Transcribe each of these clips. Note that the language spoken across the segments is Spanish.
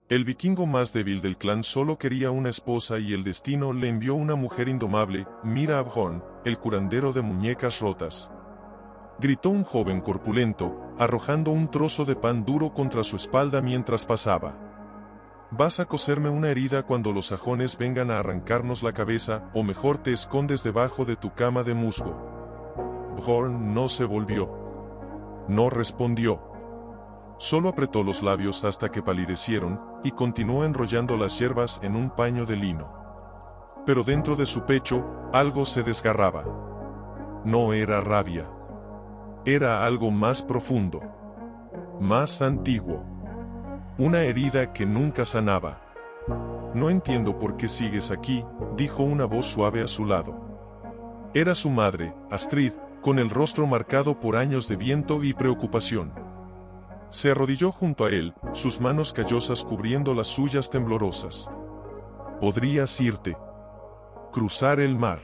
El vikingo más débil del clan solo quería una esposa y el destino le envió una mujer indomable, Mira Abhorn, el curandero de muñecas rotas. Gritó un joven corpulento, arrojando un trozo de pan duro contra su espalda mientras pasaba. Vas a coserme una herida cuando los sajones vengan a arrancarnos la cabeza, o mejor te escondes debajo de tu cama de musgo. Abhorn no se volvió. No respondió. Solo apretó los labios hasta que palidecieron, y continuó enrollando las hierbas en un paño de lino. Pero dentro de su pecho, algo se desgarraba. No era rabia. Era algo más profundo. Más antiguo. Una herida que nunca sanaba. No entiendo por qué sigues aquí, dijo una voz suave a su lado. Era su madre, Astrid, con el rostro marcado por años de viento y preocupación. Se arrodilló junto a él, sus manos callosas cubriendo las suyas temblorosas. Podrías irte. Cruzar el mar.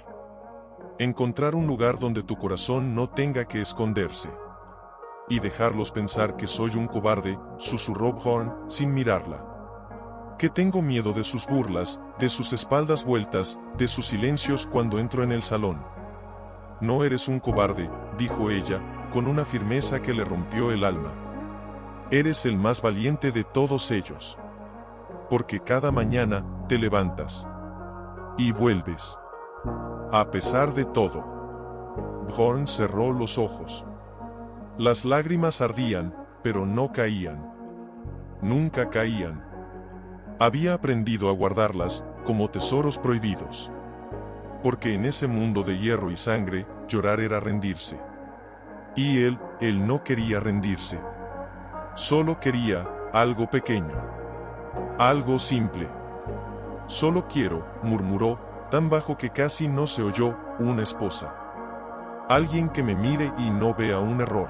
Encontrar un lugar donde tu corazón no tenga que esconderse. Y dejarlos pensar que soy un cobarde, susurró Abhorn, sin mirarla. Que tengo miedo de sus burlas, de sus espaldas vueltas, de sus silencios cuando entro en el salón. No eres un cobarde, dijo ella, con una firmeza que le rompió el alma. Eres el más valiente de todos ellos. Porque cada mañana, te levantas. Y vuelves. A pesar de todo. Abhorn cerró los ojos. Las lágrimas ardían, pero no caían. Nunca caían. Había aprendido a guardarlas, como tesoros prohibidos. Porque en ese mundo de hierro y sangre, llorar era rendirse. Y él no quería rendirse. Solo quería algo pequeño. Algo simple. Solo quiero, murmuró, tan bajo que casi no se oyó, una esposa. Alguien que me mire y no vea un error.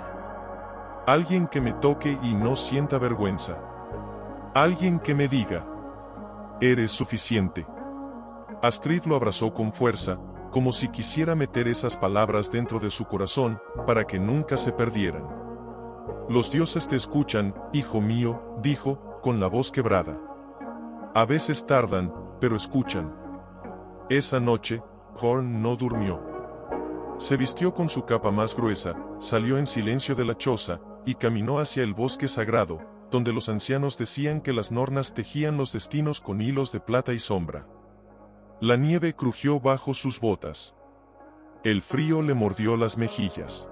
Alguien que me toque y no sienta vergüenza. Alguien que me diga: eres suficiente. Astrid lo abrazó con fuerza, como si quisiera meter esas palabras dentro de su corazón, para que nunca se perdieran. Los dioses te escuchan, hijo mío, dijo, con la voz quebrada. A veces tardan, pero escuchan. Esa noche, Abhorn no durmió. Se vistió con su capa más gruesa, salió en silencio de la choza, y caminó hacia el bosque sagrado, donde los ancianos decían que las nornas tejían los destinos con hilos de plata y sombra. La nieve crujió bajo sus botas. El frío le mordió las mejillas.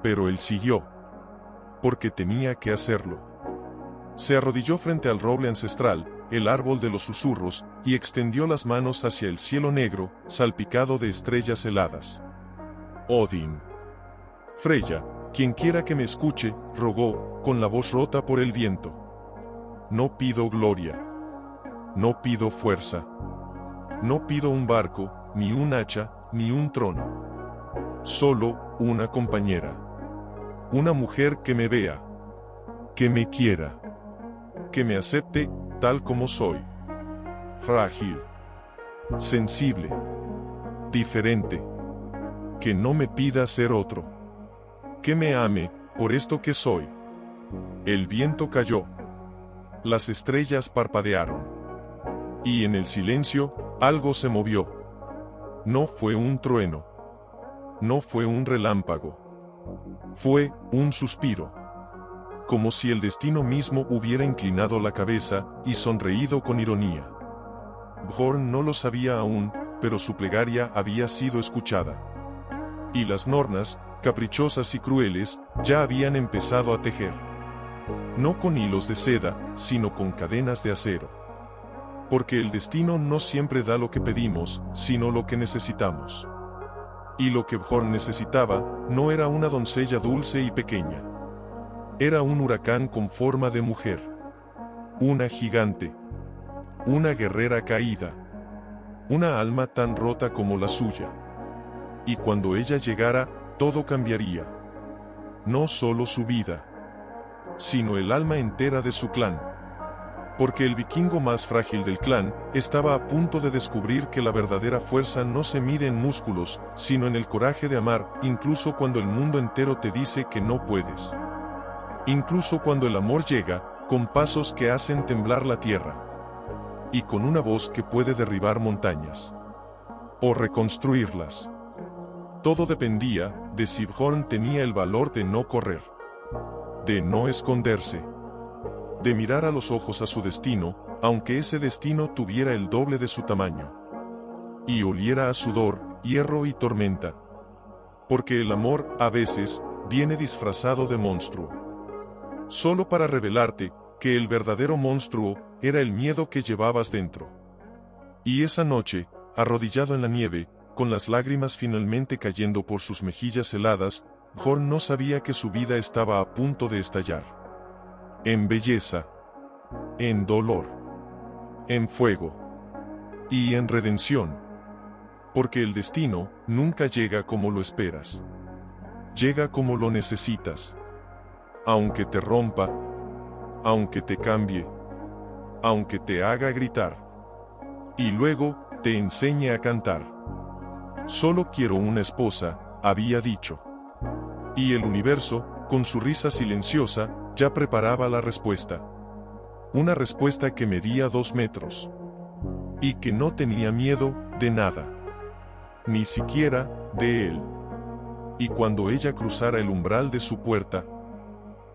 Pero él siguió. Porque tenía que hacerlo. Se arrodilló frente al roble ancestral, el árbol de los susurros, y extendió las manos hacia el cielo negro, salpicado de estrellas heladas. Odín. Freya, quien quiera que me escuche, rogó, con la voz rota por el viento. No pido gloria. No pido fuerza. No pido un barco, ni un hacha, ni un trono. Solo una compañera. Una mujer que me vea. Que me quiera. Que me acepte, tal como soy. Frágil. Sensible. Diferente. Que no me pida ser otro. Que me ame, por esto que soy. El viento cayó. Las estrellas parpadearon. Y en el silencio, algo se movió. No fue un trueno. No fue un relámpago. Fue un suspiro. Como si el destino mismo hubiera inclinado la cabeza y sonreído con ironía. Abhorn no lo sabía aún, pero su plegaria había sido escuchada. Y las nornas, caprichosas y crueles, ya habían empezado a tejer. No con hilos de seda, sino con cadenas de acero. Porque el destino no siempre da lo que pedimos, sino lo que necesitamos. Y lo que Abhorn necesitaba, no era una doncella dulce y pequeña. Era un huracán con forma de mujer. Una gigante. Una guerrera caída. Una alma tan rota como la suya. Y cuando ella llegara, todo cambiaría. No solo su vida, sino el alma entera de su clan. Porque el vikingo más frágil del clan, estaba a punto de descubrir que la verdadera fuerza no se mide en músculos, sino en el coraje de amar, incluso cuando el mundo entero te dice que no puedes. Incluso cuando el amor llega, con pasos que hacen temblar la tierra, y con una voz que puede derribar montañas, o reconstruirlas. Todo dependía de si Bjorn tenía el valor de no correr, de no esconderse, de mirar a los ojos a su destino, aunque ese destino tuviera el doble de su tamaño, y oliera a sudor, hierro y tormenta. Porque el amor, a veces, viene disfrazado de monstruo, solo para revelarte que el verdadero monstruo era el miedo que llevabas dentro. Y esa noche, arrodillado en la nieve, con las lágrimas finalmente cayendo por sus mejillas heladas, Bjorn no sabía que su vida estaba a punto de estallar. En belleza, en dolor, en fuego y en redención. Porque el destino nunca llega como lo esperas. Llega como lo necesitas. Aunque te rompa, aunque te cambie, aunque te haga gritar. Y luego, te enseñe a cantar. Solo quiero una esposa, había dicho. Y el universo, con su risa silenciosa, ya preparaba la respuesta. Una respuesta que medía 2 metros. Y que no tenía miedo de nada. Ni siquiera de él. Y cuando ella cruzara el umbral de su puerta,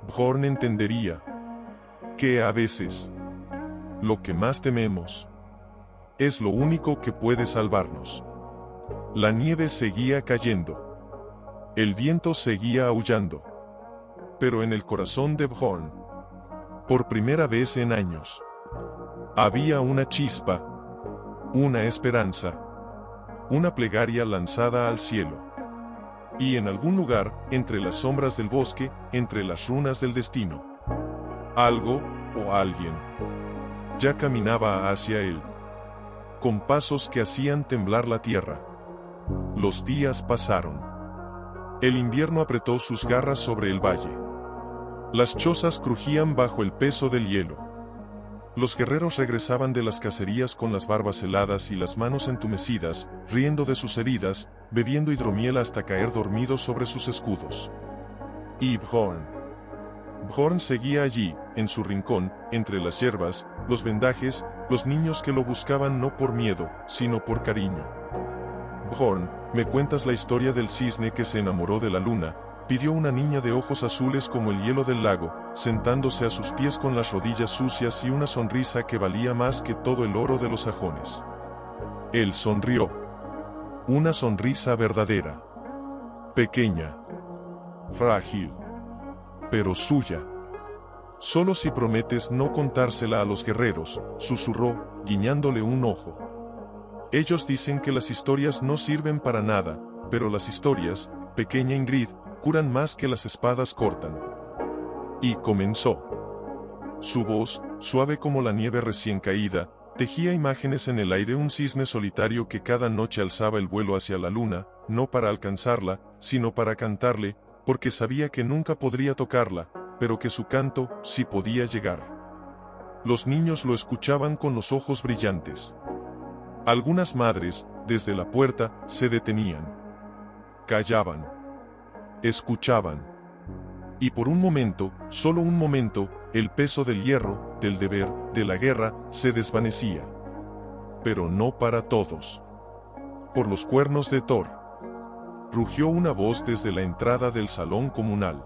Bjorn entendería que a veces lo que más tememos es lo único que puede salvarnos. La nieve seguía cayendo. El viento seguía aullando. Pero en el corazón de Bjorn, por primera vez en años, había una chispa, una esperanza, una plegaria lanzada al cielo. Y en algún lugar, entre las sombras del bosque, entre las runas del destino, algo, o alguien, ya caminaba hacia él, con pasos que hacían temblar la tierra. Los días pasaron. El invierno apretó sus garras sobre el valle. Las chozas crujían bajo el peso del hielo. Los guerreros regresaban de las cacerías con las barbas heladas y las manos entumecidas, riendo de sus heridas, bebiendo hidromiel hasta caer dormidos sobre sus escudos. Y Bjorn seguía allí, en su rincón, entre las hierbas, los vendajes, los niños que lo buscaban no por miedo, sino por cariño. Bjorn, ¿me cuentas la historia del cisne que se enamoró de la luna?, pidió una niña de ojos azules como el hielo del lago, sentándose a sus pies con las rodillas sucias y una sonrisa que valía más que todo el oro de los sajones. Él sonrió. Una sonrisa verdadera. Pequeña. Frágil. Pero suya. Solo si prometes no contársela a los guerreros, susurró, guiñándole un ojo. Ellos dicen que las historias no sirven para nada, pero las historias, pequeña Ingrid, curan más que las espadas cortan. Y comenzó. Su voz, suave como la nieve recién caída, tejía imágenes en el aire, un cisne solitario que cada noche alzaba el vuelo hacia la luna, no para alcanzarla, sino para cantarle, porque sabía que nunca podría tocarla, pero que su canto sí podía llegar. Los niños lo escuchaban con los ojos brillantes. Algunas madres, desde la puerta, se detenían. Callaban. Escuchaban. Y por un momento, solo un momento, el peso del hierro, del deber, de la guerra, se desvanecía. Pero no para todos. Por los cuernos de Thor. Rugió una voz desde la entrada del salón comunal.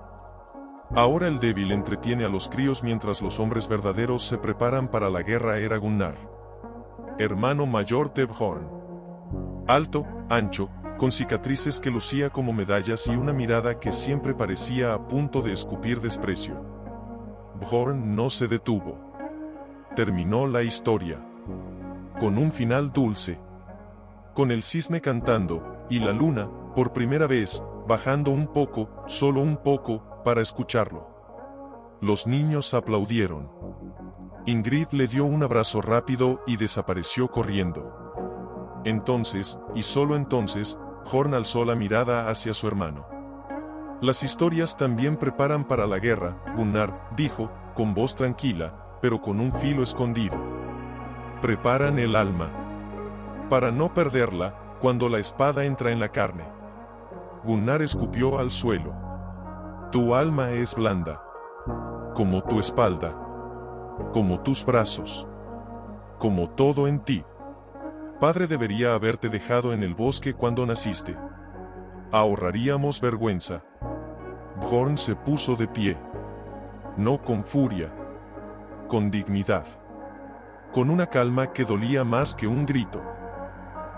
Ahora el débil entretiene a los críos mientras los hombres verdaderos se preparan para la guerra. Era Gunnar, hermano mayor de Bjorn. Alto, ancho, con cicatrices que lucía como medallas y una mirada que siempre parecía a punto de escupir desprecio. Bjorn no se detuvo. Terminó la historia. Con un final dulce. Con el cisne cantando, y la luna, por primera vez, bajando un poco, solo un poco, para escucharlo. Los niños aplaudieron. Ingrid le dio un abrazo rápido y desapareció corriendo. Entonces, y solo entonces, Bjorn alzó la mirada hacia su hermano. Las historias también preparan para la guerra, Gunnar, dijo, con voz tranquila, pero con un filo escondido. Preparan el alma. Para no perderla, cuando la espada entra en la carne. Gunnar escupió al suelo. Tu alma es blanda. Como tu espalda. como tus brazos, como todo en ti. Padre debería haberte dejado en el bosque cuando naciste. Ahorraríamos vergüenza. Bjorn se puso de pie. No con furia, con dignidad. Con una calma que dolía más que un grito.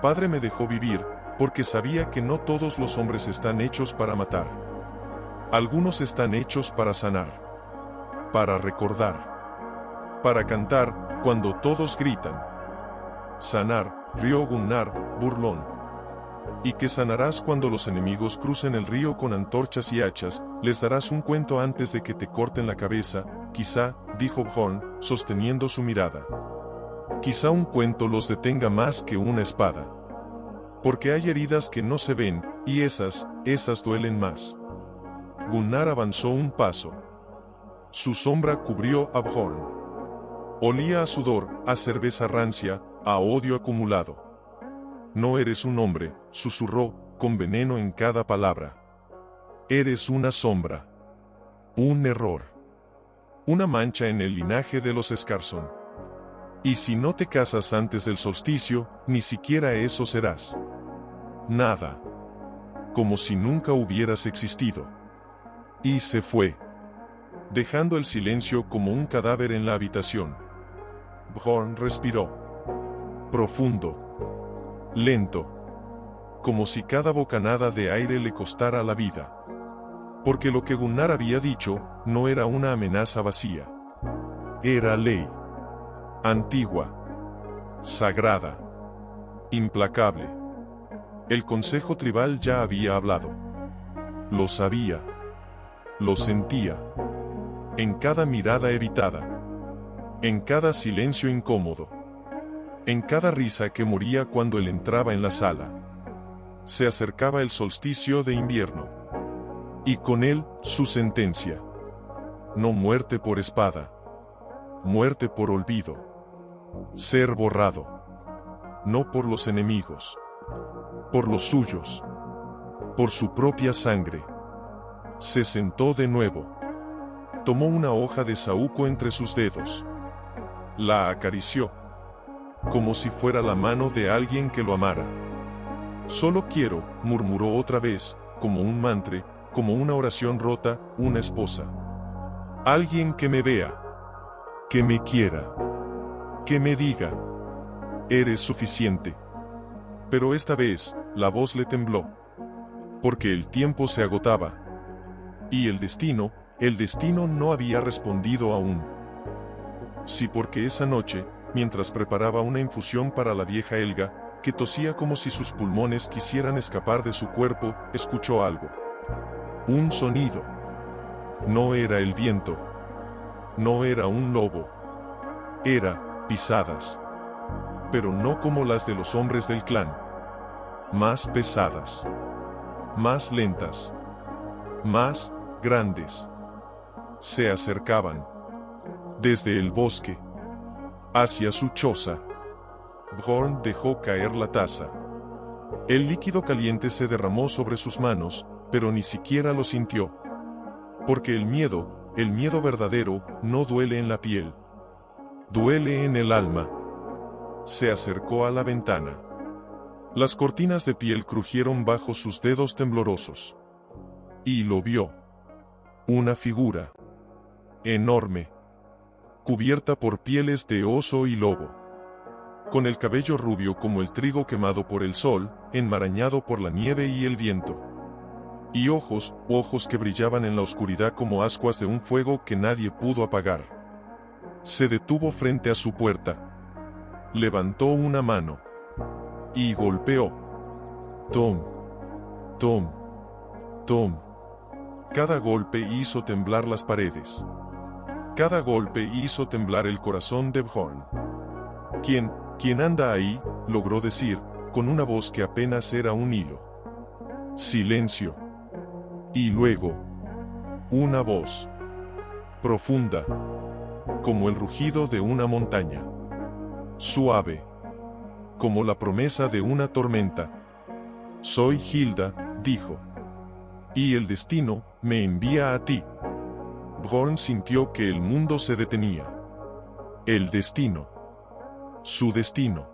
Padre me dejó vivir, porque sabía que no todos los hombres están hechos para matar. Algunos están hechos para sanar, para recordar, para cantar cuando todos gritan. Sanar, rió Gunnar, burlón. Y que sanarás cuando los enemigos crucen el río con antorchas y hachas, les darás un cuento antes de que te corten la cabeza, quizá, dijo Bjorn, sosteniendo su mirada. Quizá un cuento los detenga más que una espada. Porque hay heridas que no se ven, y esas duelen más. Gunnar avanzó un paso. Su sombra cubrió a Bjorn. Olía a sudor, a cerveza rancia, a odio acumulado. No eres un hombre, susurró, con veneno en cada palabra. Eres una sombra. Un error. Una mancha en el linaje de los Scarson. Y si no te casas antes del solsticio, ni siquiera eso serás. Nada. Como si nunca hubieras existido. Y se fue, dejando el silencio como un cadáver en la habitación. Bjorn respiró. Profundo. Lento. Como si cada bocanada de aire le costara la vida. Porque lo que Gunnar había dicho, no era una amenaza vacía. Era ley. Antigua. Sagrada. Implacable. El consejo tribal ya había hablado. Lo sabía. Lo sentía. En cada mirada evitada. En cada silencio incómodo. En cada risa que moría cuando él entraba en la sala. Se acercaba el solsticio de invierno. Y con él, su sentencia. No muerte por espada. Muerte por olvido. Ser borrado. No por los enemigos. Por los suyos. Por su propia sangre. Se sentó de nuevo. Tomó una hoja de saúco entre sus dedos. La acarició. Como si fuera la mano de alguien que lo amara. Solo quiero, murmuró otra vez, como un mantra, como una oración rota, una esposa. Alguien que me vea. Que me quiera. Que me diga. Eres suficiente. Pero esta vez, la voz le tembló. Porque el tiempo se agotaba. Y el destino no había respondido aún. Sí, porque esa noche, mientras preparaba una infusión para la vieja Helga, que tosía como si sus pulmones quisieran escapar de su cuerpo, escuchó algo. Un sonido. No era el viento. No era un lobo. Era pisadas. Pero no como las de los hombres del clan. Más pesadas. Más lentas. Más grandes. Se acercaban. Desde el bosque. Hacia su choza. Bjorn dejó caer la taza. El líquido caliente se derramó sobre sus manos, pero ni siquiera lo sintió. Porque el miedo verdadero, no duele en la piel. Duele en el alma. Se acercó a la ventana. Las cortinas de piel crujieron bajo sus dedos temblorosos. Y lo vio. Una figura. Enorme. Cubierta por pieles de oso y lobo. Con el cabello rubio como el trigo quemado por el sol, enmarañado por la nieve y el viento. Y ojos que brillaban en la oscuridad como ascuas de un fuego que nadie pudo apagar. Se detuvo frente a su puerta. Levantó una mano. Y golpeó. Tom. Tom. Tom. Cada golpe hizo temblar las paredes. Cada golpe hizo temblar el corazón de Bjorn. ¿Quién anda ahí?, logró decir, con una voz que apenas era un hilo. Silencio. Y luego, una voz. Profunda. Como el rugido de una montaña. Suave. Como la promesa de una tormenta. Soy Hilda, dijo. Y el destino me envía a ti. Bjorn sintió que el mundo se detenía. El destino. Su destino.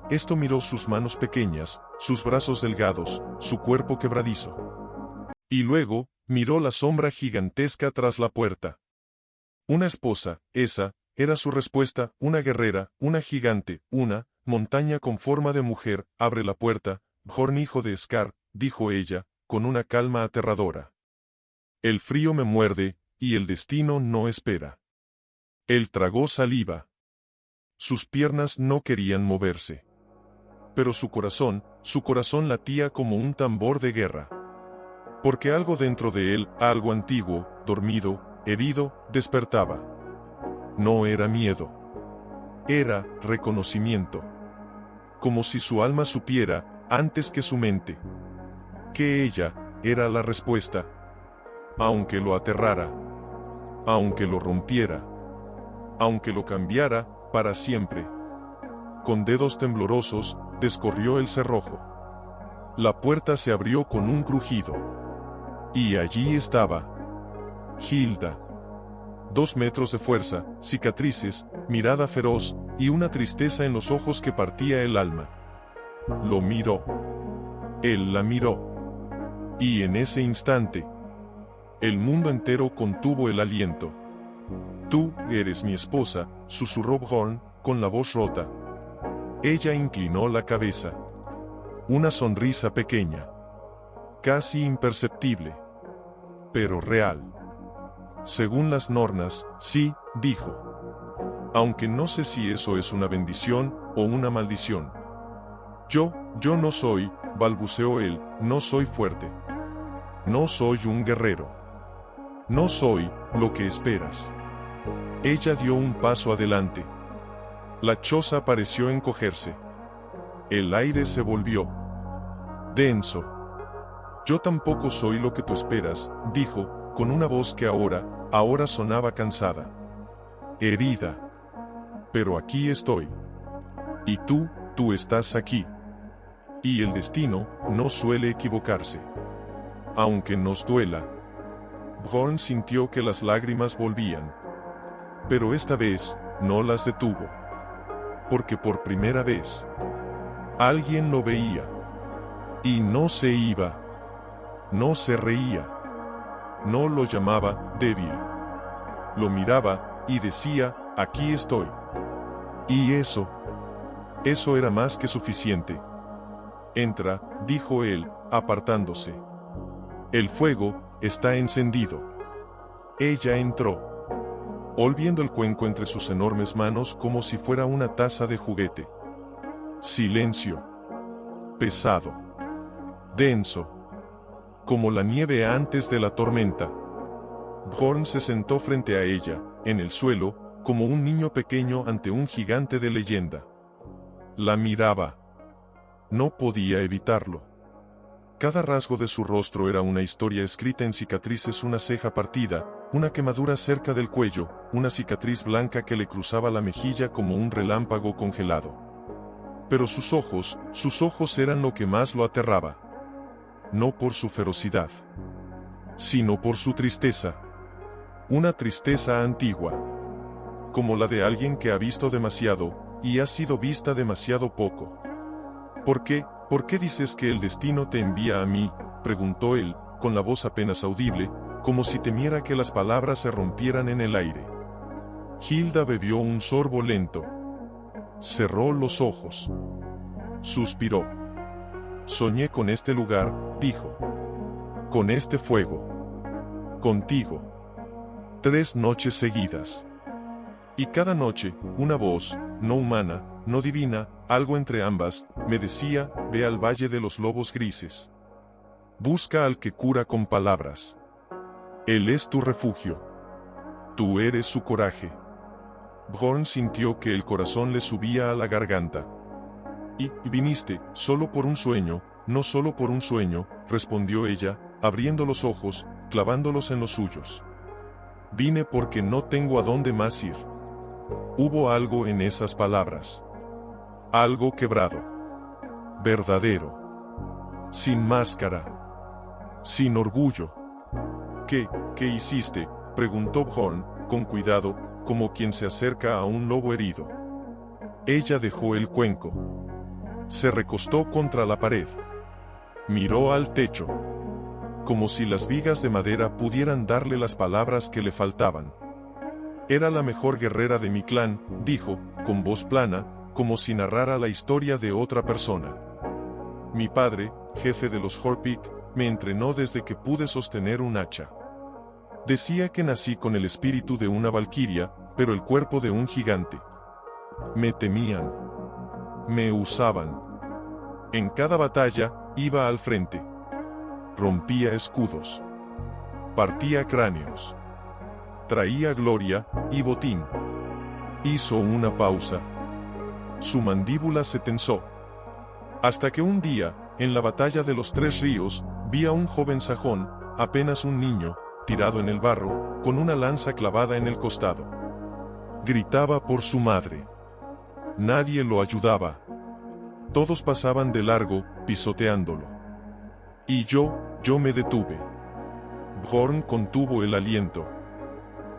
Esto miró sus manos pequeñas, sus brazos delgados, su cuerpo quebradizo. Y luego, miró la sombra gigantesca tras la puerta. Una esposa, esa, era su respuesta, una guerrera, una gigante, una montaña con forma de mujer. Abre la puerta, Bjorn hijo de Scar, dijo ella, con una calma aterradora. El frío me muerde, y el destino no espera. Él tragó saliva. Sus piernas no querían moverse. Pero su corazón latía como un tambor de guerra. Porque algo dentro de él, algo antiguo, dormido, herido, despertaba. No era miedo. Era reconocimiento. Como si su alma supiera, antes que su mente, que ella era la respuesta. Aunque lo aterrara, aunque lo rompiera, aunque lo cambiara para siempre. Con dedos temblorosos, descorrió el cerrojo. La puerta se abrió con un crujido. Y allí estaba Hilda. 2 metros de fuerza, cicatrices, mirada feroz, y una tristeza en los ojos que partía el alma. Lo miró. Él la miró. Y en ese instante, el mundo entero contuvo el aliento. Tú eres mi esposa, susurró Bjorn, con la voz rota. Ella inclinó la cabeza. Una sonrisa pequeña. Casi imperceptible. Pero real. Según las nornas, sí, dijo. Aunque no sé si eso es una bendición o una maldición. Yo no soy, balbuceó él, no soy fuerte. No soy un guerrero. No soy lo que esperas. Ella dio un paso adelante. La choza pareció encogerse. El aire se volvió denso. Yo tampoco soy lo que tú esperas, dijo, con una voz que ahora sonaba cansada. Herida. Pero aquí estoy. Y tú estás aquí. Y el destino no suele equivocarse. Aunque nos duela. Bjorn sintió que las lágrimas volvían. Pero esta vez, no las detuvo. Porque por primera vez, alguien lo veía. Y no se iba. No se reía. No lo llamaba débil. Lo miraba, y decía, aquí estoy. Y eso era más que suficiente. Entra, dijo él, apartándose. El fuego está encendido. Ella entró. Volviendo el cuenco entre sus enormes manos como si fuera una taza de juguete. Silencio. Pesado. Denso. Como la nieve antes de la tormenta. Bjorn se sentó frente a ella, en el suelo, como un niño pequeño ante un gigante de leyenda. La miraba. No podía evitarlo. Cada rasgo de su rostro era una historia escrita en cicatrices, una ceja partida, una quemadura cerca del cuello, una cicatriz blanca que le cruzaba la mejilla como un relámpago congelado. Pero sus ojos eran lo que más lo aterraba. No por su ferocidad, sino por su tristeza. Una tristeza antigua. Como la de alguien que ha visto demasiado, y ha sido vista demasiado poco. ¿Por qué dices que el destino te envía a mí?, preguntó él, con la voz apenas audible, como si temiera que las palabras se rompieran en el aire. Hilda bebió un sorbo lento. Cerró los ojos. Suspiró. Soñé con este lugar, dijo. Con este fuego. Contigo. 3 noches seguidas. Y cada noche, una voz, no humana, no divina, algo entre ambas, me decía, ve al Valle de los Lobos Grises. Busca al que cura con palabras. Él es tu refugio. Tú eres su coraje. Bjorn sintió que el corazón le subía a la garganta. Y viniste, solo por un sueño, no solo por un sueño, respondió ella, abriendo los ojos, clavándolos en los suyos. Vine porque no tengo a dónde más ir. Hubo algo en esas palabras. Algo quebrado. Verdadero. Sin máscara. Sin orgullo. ¿Qué hiciste?, preguntó Bjorn, con cuidado, como quien se acerca a un lobo herido. Ella dejó el cuenco. Se recostó contra la pared. Miró al techo, como si las vigas de madera pudieran darle las palabras que le faltaban. Era la mejor guerrera de mi clan, dijo, con voz plana, como si narrara la historia de otra persona. Mi padre, jefe de los Horpik, me entrenó desde que pude sostener un hacha. Decía que nací con el espíritu de una valquiria, pero el cuerpo de un gigante. Me temían. Me usaban. En cada batalla, iba al frente. Rompía escudos. Partía cráneos. Traía gloria y botín. Hizo una pausa. Su mandíbula se tensó. Hasta que un día, en la batalla de los Tres Ríos, vi a un joven sajón, apenas un niño, tirado en el barro, con una lanza clavada en el costado. Gritaba por su madre. Nadie lo ayudaba. Todos pasaban de largo, pisoteándolo. Y yo me detuve. Bjorn contuvo el aliento.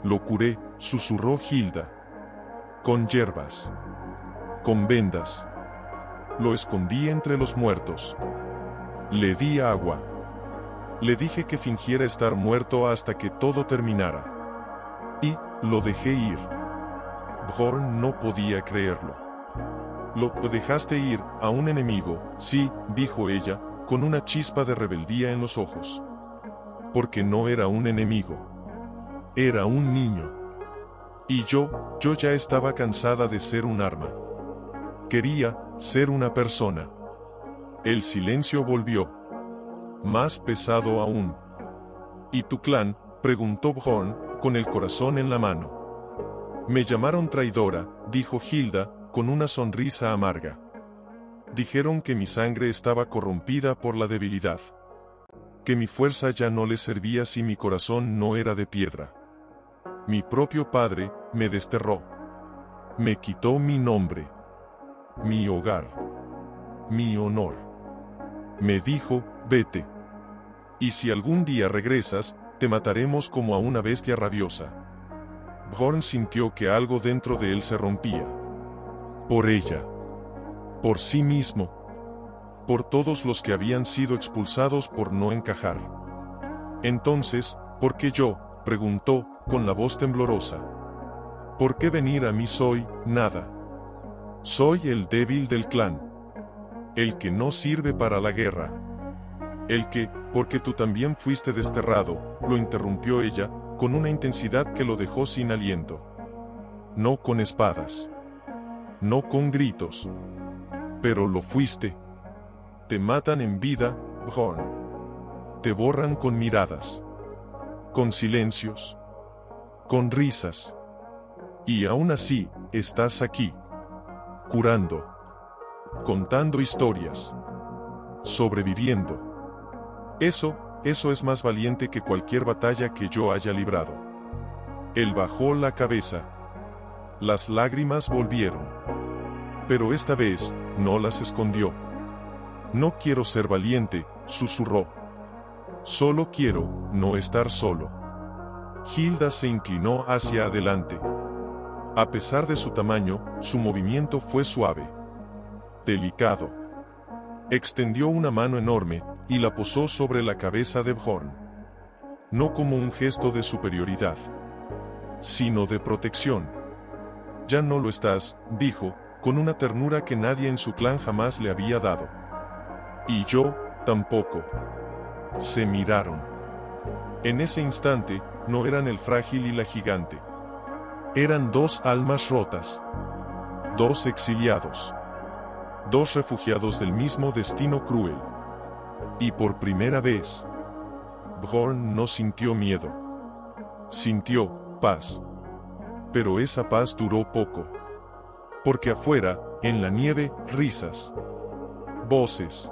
Lo curé, susurró Hilda. Con hierbas. Con vendas. Lo escondí entre los muertos. Le di agua. Le dije que fingiera estar muerto hasta que todo terminara. Y lo dejé ir. Bjorn no podía creerlo. Lo dejaste ir a un enemigo, sí, dijo ella, con una chispa de rebeldía en los ojos. Porque no era un enemigo. Era un niño. Y yo ya estaba cansada de ser un arma. Quería ser una persona. El silencio volvió. Más pesado aún. ¿Y tu clan?, preguntó Bjorn, con el corazón en la mano. Me llamaron traidora, dijo Hilda, con una sonrisa amarga. Dijeron que mi sangre estaba corrompida por la debilidad. Que mi fuerza ya no les servía si mi corazón no era de piedra. Mi propio padre me desterró. Me quitó mi nombre. Mi hogar. Mi honor. Me dijo, vete. Y si algún día regresas, te mataremos como a una bestia rabiosa. Bjorn sintió que algo dentro de él se rompía. Por ella. Por sí mismo. Por todos los que habían sido expulsados por no encajar. Entonces, ¿por qué yo?, preguntó, con la voz temblorosa. ¿Por qué venir a mí? Soy nada. Soy el débil del clan. El que no sirve para la guerra. El que, porque tú también fuiste desterrado, lo interrumpió ella, con una intensidad que lo dejó sin aliento. No con espadas. No con gritos. Pero lo fuiste. Te matan en vida, Bjorn. Te borran con miradas. Con silencios. Con risas. Y aún así, estás aquí. Curando. Contando historias. Sobreviviendo. Eso es más valiente que cualquier batalla que yo haya librado. Él bajó la cabeza. Las lágrimas volvieron. Pero esta vez, no las escondió. No quiero ser valiente, susurró. Solo quiero no estar solo. Hilda se inclinó hacia adelante. A pesar de su tamaño, su movimiento fue suave. Delicado. Extendió una mano enorme, y la posó sobre la cabeza de Bjorn. No como un gesto de superioridad, sino de protección. Ya no lo estás, dijo, con una ternura que nadie en su clan jamás le había dado. Y yo, tampoco. Se miraron. En ese instante, no eran el frágil y la gigante. Eran dos almas rotas. Dos exiliados. Dos refugiados del mismo destino cruel. Y por primera vez, Bjorn no sintió miedo. Sintió paz. Pero esa paz duró poco. Porque afuera, en la nieve, risas. Voces.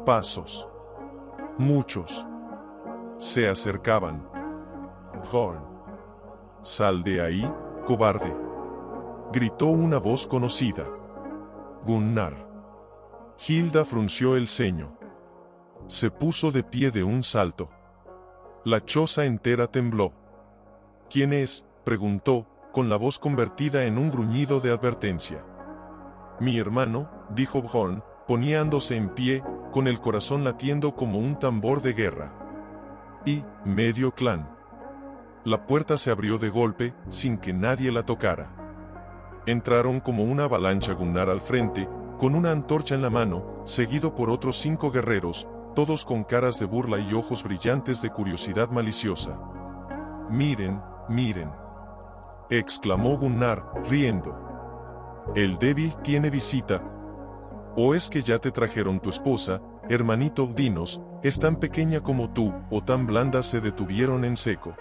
Pasos. Muchos. Se acercaban. Bjorn. Sal de ahí, cobarde. Gritó una voz conocida. Gunnar. Hilda frunció el ceño. Se puso de pie de un salto. La choza entera tembló. ¿Quién es?, preguntó, con la voz convertida en un gruñido de advertencia. Mi hermano, dijo Bjorn, poniéndose en pie, con el corazón latiendo como un tambor de guerra. Y, medio clan. La puerta se abrió de golpe, sin que nadie la tocara. Entraron como una avalancha Gunnar al frente, con una antorcha en la mano, seguido por otros 5 guerreros, todos con caras de burla y ojos brillantes de curiosidad maliciosa. Miren, miren, exclamó Gunnar, riendo. El débil tiene visita. ¿O es que ya te trajeron tu esposa, hermanito? Dinos, ¿es tan pequeña como tú, o tan blanda? Se detuvieron en seco.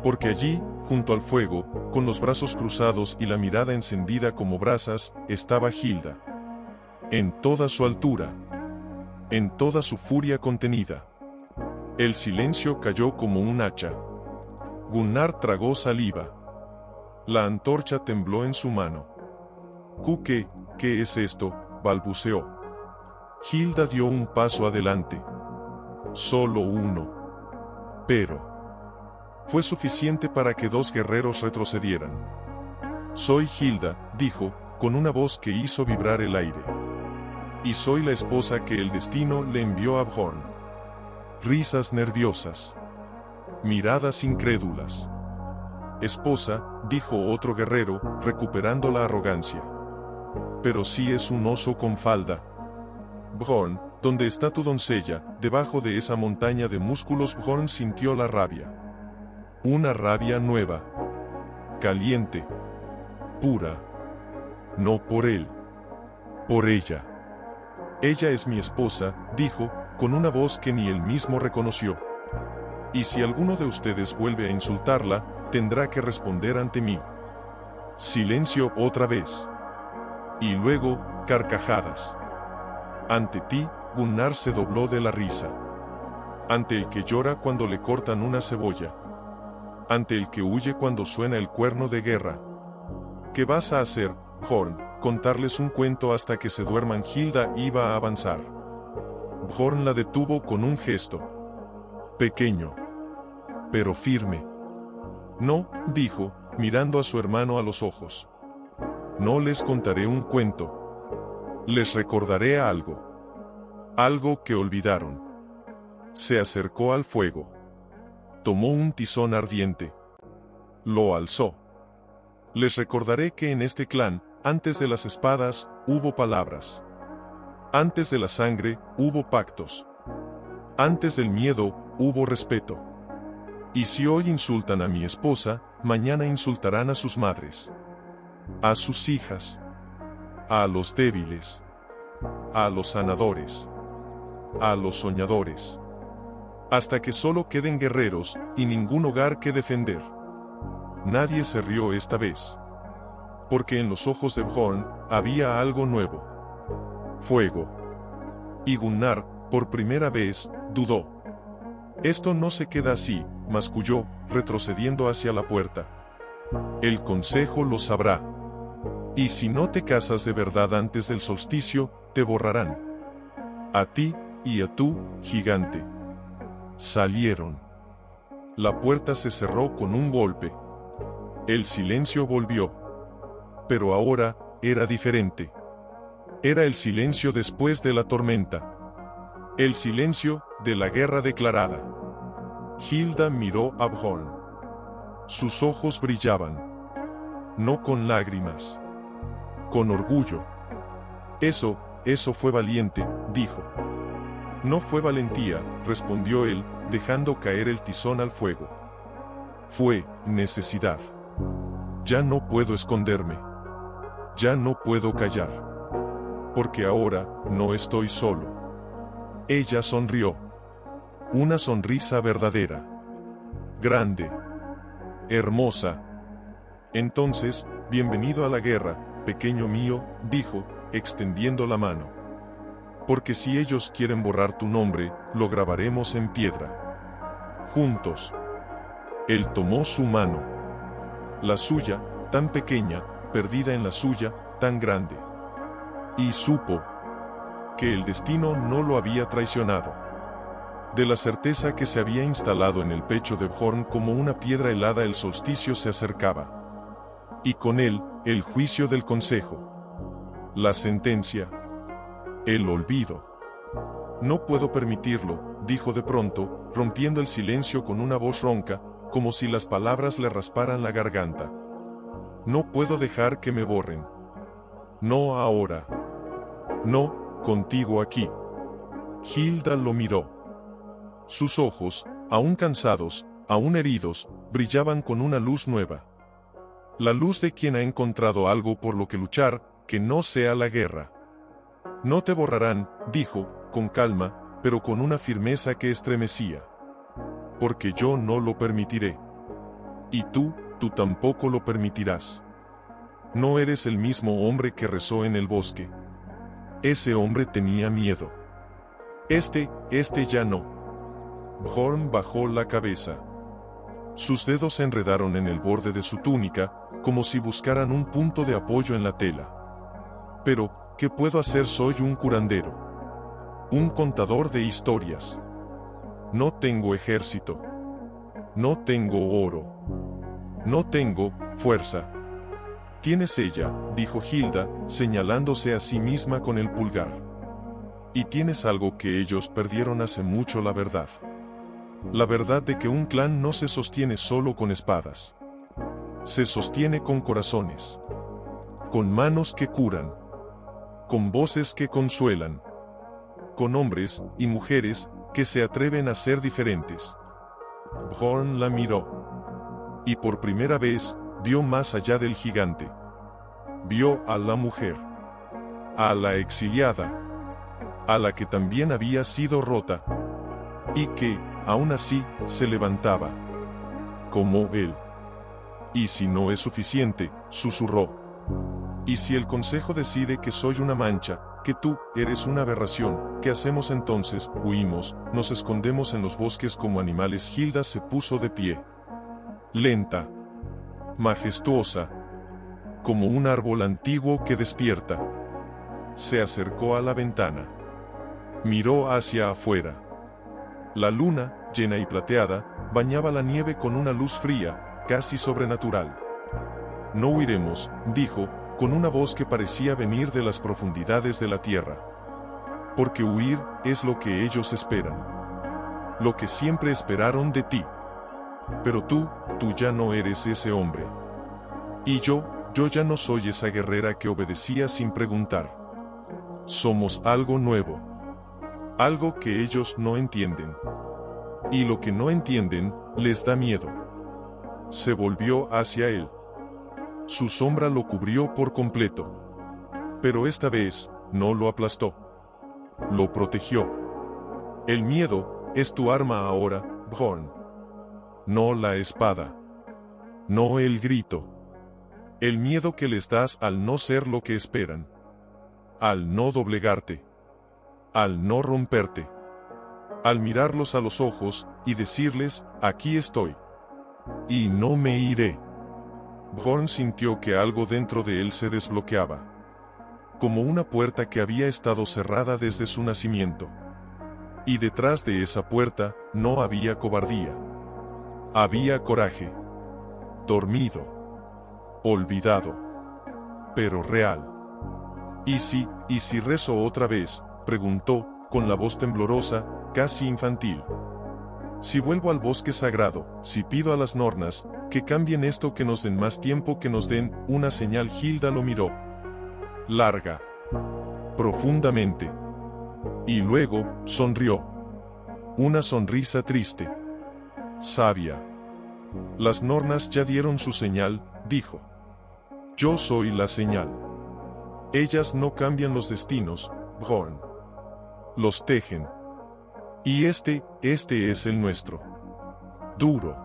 Porque allí, junto al fuego, con los brazos cruzados y la mirada encendida como brasas, estaba Hilda. En toda su altura. En toda su furia contenida. El silencio cayó como un hacha. Gunnar tragó saliva. La antorcha tembló en su mano. ¿Qué es esto?, balbuceó. Hilda dio un paso adelante. Solo uno. Pero fue suficiente para que 2 guerreros retrocedieran. Soy Hilda, dijo, con una voz que hizo vibrar el aire. Y soy la esposa que el destino le envió a Bjorn. Risas nerviosas. Miradas incrédulas. Esposa, dijo otro guerrero, recuperando la arrogancia. Pero sí es un oso con falda. Bjorn, ¿dónde está tu doncella? Debajo de esa montaña de músculos Bjorn sintió la rabia. Una rabia nueva. Caliente. Pura. No por él. Por ella. Ella es mi esposa, dijo, con una voz que ni él mismo reconoció. Y si alguno de ustedes vuelve a insultarla, tendrá que responder ante mí. Silencio otra vez. Y luego, carcajadas. Ante ti, Gunnar se dobló de la risa. Ante el que llora cuando le cortan una cebolla. Ante el que huye cuando suena el cuerno de guerra. ¿Qué vas a hacer, Bjorn? ¿Contarles un cuento hasta que se duerman? Hilda iba a avanzar. Bjorn la detuvo con un gesto. Pequeño. Pero firme. No, dijo, mirando a su hermano a los ojos. No les contaré un cuento. Les recordaré algo. Algo que olvidaron. Se acercó al fuego. Tomó un tizón ardiente. Lo alzó. Les recordaré que en este clan, antes de las espadas, hubo palabras. Antes de la sangre, hubo pactos. Antes del miedo, hubo respeto. Y si hoy insultan a mi esposa, mañana insultarán a sus madres. A sus hijas. A los débiles. A los sanadores. A los soñadores. Hasta que solo queden guerreros, y ningún hogar que defender. Nadie se rió esta vez. Porque en los ojos de Bjorn, había algo nuevo. Fuego. Y Gunnar, por primera vez, dudó. Esto no se queda así, masculló, retrocediendo hacia la puerta. El consejo lo sabrá. Y si no te casas de verdad antes del solsticio, te borrarán. A ti, y a tú, gigante. Salieron. La puerta se cerró con un golpe. El silencio volvió. Pero ahora, era diferente. Era el silencio después de la tormenta. El silencio, de la guerra declarada. Hilda miró a Bjorn. Sus ojos brillaban. No con lágrimas. Con orgullo. Eso fue valiente, dijo. No fue valentía, respondió él, dejando caer el tizón al fuego. Fue necesidad. Ya no puedo esconderme. Ya no puedo callar. Porque ahora, no estoy solo. Ella sonrió. Una sonrisa verdadera. Grande. Hermosa. Entonces, bienvenido a la guerra, pequeño mío, dijo, extendiendo la mano. Porque si ellos quieren borrar tu nombre, lo grabaremos en piedra. Juntos. Él tomó su mano. La suya, tan pequeña, perdida en la suya, tan grande. Y supo que el destino no lo había traicionado. De la certeza que se había instalado en el pecho de Bjorn como una piedra helada, el solsticio se acercaba. Y con él, el juicio del consejo. La sentencia. El olvido. No puedo permitirlo, dijo de pronto, rompiendo el silencio con una voz ronca, como si las palabras le rasparan la garganta. No puedo dejar que me borren. No ahora. No, contigo aquí. Hilda lo miró. Sus ojos, aún cansados, aún heridos, brillaban con una luz nueva. La luz de quien ha encontrado algo por lo que luchar, que no sea la guerra. No te borrarán, dijo, con calma, pero con una firmeza que estremecía. Porque yo no lo permitiré. Y tú tampoco lo permitirás. No eres el mismo hombre que rezó en el bosque. Ese hombre tenía miedo. Este ya no. Bjorn bajó la cabeza. Sus dedos se enredaron en el borde de su túnica, como si buscaran un punto de apoyo en la tela. Pero, ¿qué puedo hacer? Soy un curandero. Un contador de historias. No tengo ejército. No tengo oro. No tengo fuerza. Tienes ella, dijo Hilda, señalándose a sí misma con el pulgar. Y tienes algo que ellos perdieron hace mucho, la verdad. La verdad de que un clan no se sostiene solo con espadas. Se sostiene con corazones. Con manos que curan. Con voces que consuelan. Con hombres y mujeres que se atreven a ser diferentes. Bjorn la miró. Y por primera vez, vio más allá del gigante. Vio a la mujer. A la exiliada. A la que también había sido rota. Y que, aún así, se levantaba. Como él. Y si no es suficiente, susurró. Y si el consejo decide que soy una mancha, que tú eres una aberración, ¿qué hacemos entonces? Huimos, nos escondemos en los bosques como animales. Hilda se puso de pie. Lenta. Majestuosa. Como un árbol antiguo que despierta. Se acercó a la ventana. Miró hacia afuera. La luna, llena y plateada, bañaba la nieve con una luz fría, casi sobrenatural. No huiremos, dijo, con una voz que parecía venir de las profundidades de la tierra. Porque huir es lo que ellos esperan. Lo que siempre esperaron de ti. Pero tú ya no eres ese hombre. Y yo ya no soy esa guerrera que obedecía sin preguntar. Somos algo nuevo. Algo que ellos no entienden. Y lo que no entienden, les da miedo. Se volvió hacia él. Su sombra lo cubrió por completo. Pero esta vez, no lo aplastó. Lo protegió. El miedo es tu arma ahora, Bjorn. No la espada. No el grito. El miedo que les das al no ser lo que esperan. Al no doblegarte. Al no romperte. Al mirarlos a los ojos y decirles, aquí estoy. Y no me iré. Bjorn sintió que algo dentro de él se desbloqueaba. Como una puerta que había estado cerrada desde su nacimiento. Y detrás de esa puerta, no había cobardía. Había coraje. Dormido. Olvidado. Pero real. ¿Y si rezo otra vez?, preguntó, con la voz temblorosa, casi infantil. Si vuelvo al bosque sagrado, si pido a las nornas, que cambien esto, que nos den más tiempo, que nos den una señal. Hilda lo miró. Larga. Profundamente. Y luego, sonrió. Una sonrisa triste. Sabia. Las nornas ya dieron su señal, dijo. Yo soy la señal. Ellas no cambian los destinos, Bjorn. Los tejen. Y este es el nuestro. Duro.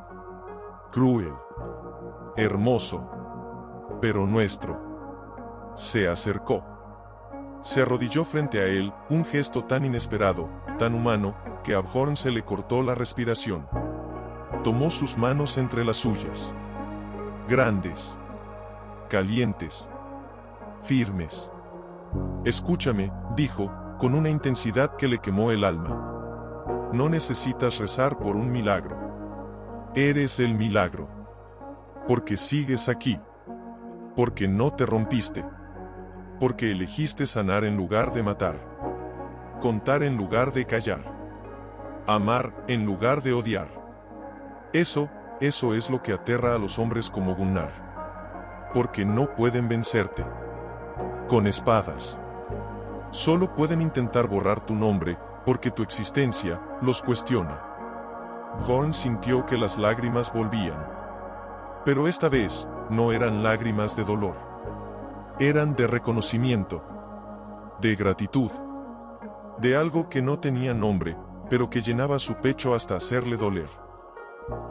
Cruel. Hermoso. Pero nuestro. Se acercó. Se arrodilló frente a él, un gesto tan inesperado, tan humano, que a Bjorn se le cortó la respiración. Tomó sus manos entre las suyas. Grandes. Calientes. Firmes. Escúchame, dijo, con una intensidad que le quemó el alma. no necesitas rezar por un milagro. Eres el milagro. Porque sigues aquí. Porque no te rompiste. Porque elegiste sanar en lugar de matar. Contar en lugar de callar. Amar en lugar de odiar. Eso es lo que aterra a los hombres como Gunnar. Porque no pueden vencerte. Con espadas. Solo pueden intentar borrar tu nombre, porque tu existencia los cuestiona. Bjorn sintió que las lágrimas volvían. Pero esta vez, no eran lágrimas de dolor. Eran de reconocimiento. De gratitud. De algo que no tenía nombre, pero que llenaba su pecho hasta hacerle doler.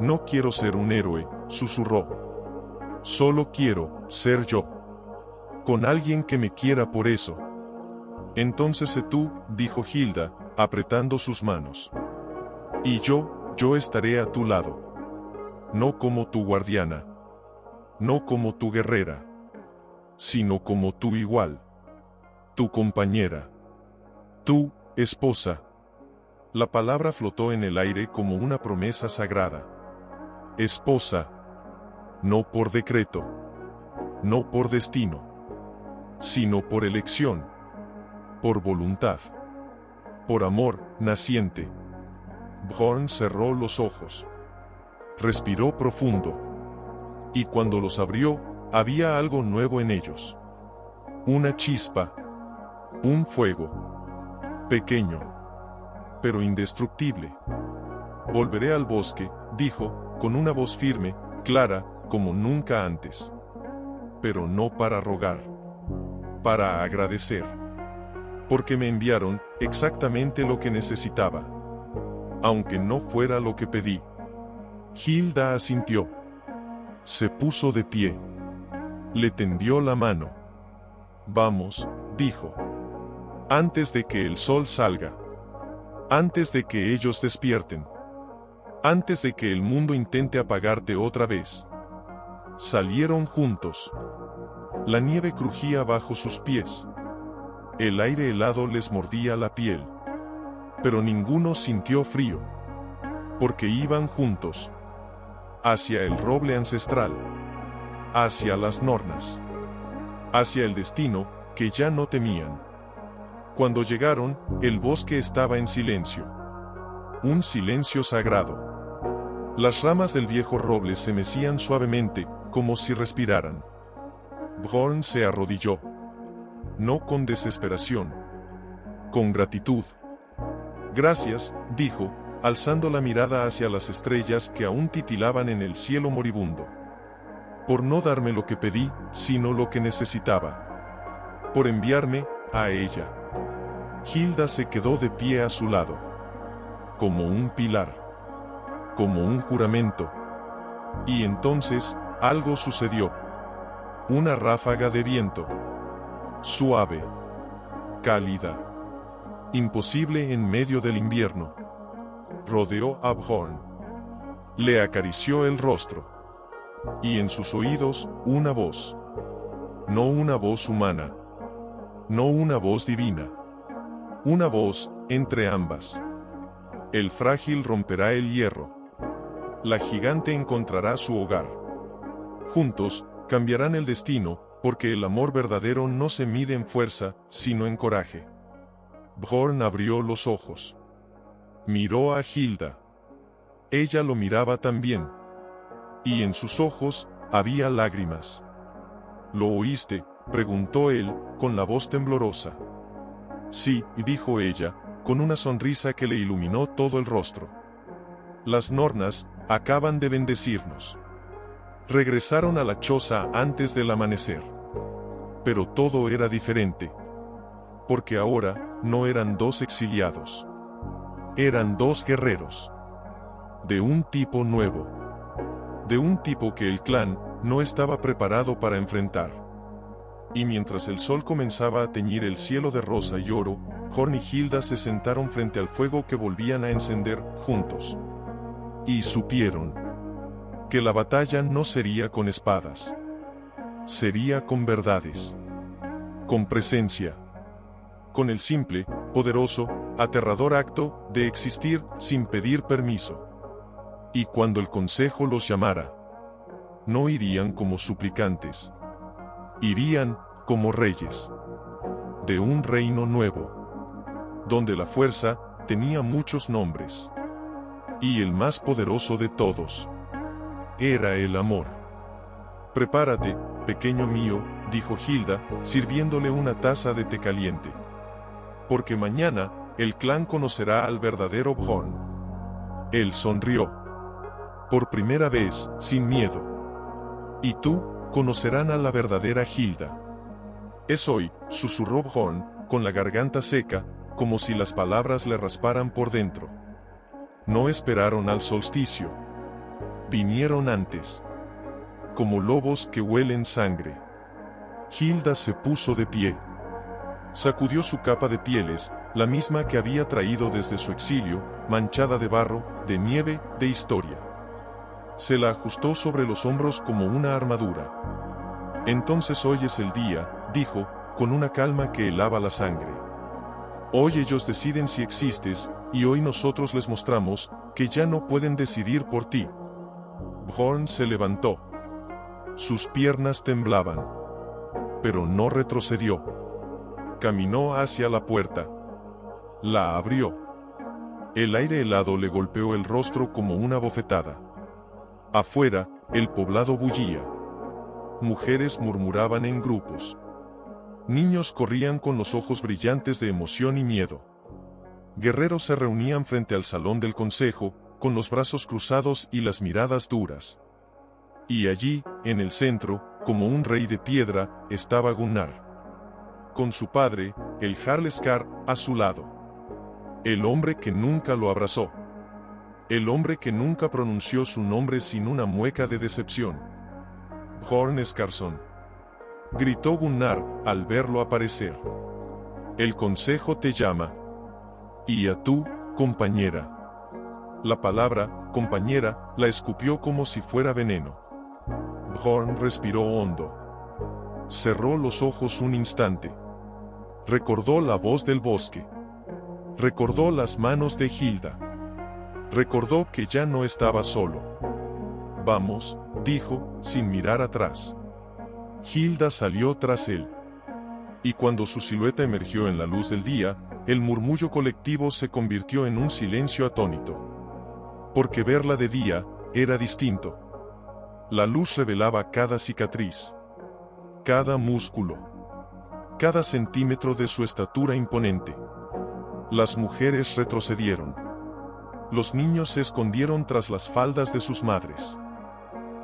No quiero ser un héroe, susurró. Solo quiero ser yo. Con alguien que me quiera por eso. Entonces sé tú, dijo Hilda, apretando sus manos. Y yo estaré a tu lado. No como tu guardiana. No como tu guerrera. Sino como tu igual. Tu compañera. Tu esposa. La palabra flotó en el aire como una promesa sagrada. Esposa. No por decreto. No por destino. Sino por elección. Por voluntad. Por amor naciente. Bjorn cerró los ojos. Respiró profundo. Y cuando los abrió, había algo nuevo en ellos. Una chispa. Un fuego. Pequeño. Pero indestructible. Volveré al bosque, dijo, con una voz firme, clara, como nunca antes. Pero no para rogar. Para agradecer. Porque me enviaron exactamente lo que necesitaba. Aunque no fuera lo que pedí. Hilda asintió. Se puso de pie. Le tendió la mano. Vamos, dijo. Antes de que el sol salga. Antes de que ellos despierten. Antes de que el mundo intente apagarte otra vez. Salieron juntos. La nieve crujía bajo sus pies. El aire helado les mordía la piel. Pero ninguno sintió frío. Porque iban juntos. Hacia el roble ancestral. Hacia las nornas. Hacia el destino, que ya no temían. Cuando llegaron, el bosque estaba en silencio. Un silencio sagrado. Las ramas del viejo roble se mecían suavemente, como si respiraran. Bjorn se arrodilló. No con desesperación. Con gratitud. Gracias, dijo, alzando la mirada hacia las estrellas que aún titilaban en el cielo moribundo. Por no darme lo que pedí, sino lo que necesitaba. Por enviarme a ella. Hilda se quedó de pie a su lado. Como un pilar. Como un juramento. Y entonces, algo sucedió. Una ráfaga de viento. Suave. Cálida. Imposible en medio del invierno. Rodeó a Bjorn. Le acarició el rostro. Y en sus oídos, una voz. No una voz humana. No una voz divina. Una voz, entre ambas. El frágil romperá el hierro. La gigante encontrará su hogar. Juntos, cambiarán el destino, porque el amor verdadero no se mide en fuerza, sino en coraje. Bjorn abrió los ojos. Miró a Hilda. Ella lo miraba también. Y en sus ojos, había lágrimas. ¿Lo oíste?, preguntó él, con la voz temblorosa. Sí, dijo ella, con una sonrisa que le iluminó todo el rostro. Las nornas acaban de bendecirnos. Regresaron a la choza antes del amanecer. Pero todo era diferente. Porque ahora, no eran dos exiliados. Eran dos guerreros. De un tipo nuevo. De un tipo que el clan no estaba preparado para enfrentar. Y mientras el sol comenzaba a teñir el cielo de rosa y oro, Bjorn y Hilda se sentaron frente al fuego que volvían a encender, juntos. Y supieron que la batalla no sería con espadas. Sería con verdades. Con presencia. Con el simple, poderoso, aterrador acto de existir sin pedir permiso. Y cuando el consejo los llamara, no irían como suplicantes, irían como reyes de un reino nuevo, donde la fuerza tenía muchos nombres, y el más poderoso de todos era el amor. «Prepárate, pequeño mío», dijo Hilda, sirviéndole una taza de té caliente, «porque mañana el clan conocerá al verdadero Bjorn». Él sonrió, por primera vez, sin miedo. «Y tú, conocerán a la verdadera Hilda». «Es hoy», susurró Bjorn, con la garganta seca, como si las palabras le rasparan por dentro. No esperaron al solsticio. Vinieron antes, como lobos que huelen sangre. Hilda se puso de pie. Sacudió su capa de pieles, la misma que había traído desde su exilio, manchada de barro, de nieve, de historia. Se la ajustó sobre los hombros como una armadura. «Entonces hoy es el día», dijo, con una calma que helaba la sangre. «Hoy ellos deciden si existes, y hoy nosotros les mostramos que ya no pueden decidir por ti». Bjorn se levantó. Sus piernas temblaban, pero no retrocedió. Caminó hacia la puerta. La abrió. El aire helado le golpeó el rostro como una bofetada. Afuera, el poblado bullía. Mujeres murmuraban en grupos. Niños corrían con los ojos brillantes de emoción y miedo. Guerreros se reunían frente al salón del consejo, con los brazos cruzados y las miradas duras. Y allí, en el centro, como un rey de piedra, estaba Gunnar. Con su padre, el Jarlskar, a su lado. El hombre que nunca lo abrazó. El hombre que nunca pronunció su nombre sin una mueca de decepción. «Bjorn Skarson», gritó Gunnar, al verlo aparecer. «El consejo te llama. Y a tú, compañera». La palabra, compañera, la escupió como si fuera veneno. Bjorn respiró hondo. Cerró los ojos un instante. Recordó la voz del bosque. Recordó las manos de Hilda. Recordó que ya no estaba solo. «Vamos», dijo, sin mirar atrás. Hilda salió tras él. Y cuando su silueta emergió en la luz del día, el murmullo colectivo se convirtió en un silencio atónito. Porque verla de día era distinto. La luz revelaba cada cicatriz, cada músculo, cada centímetro de su estatura imponente. Las mujeres retrocedieron. Los niños se escondieron tras las faldas de sus madres.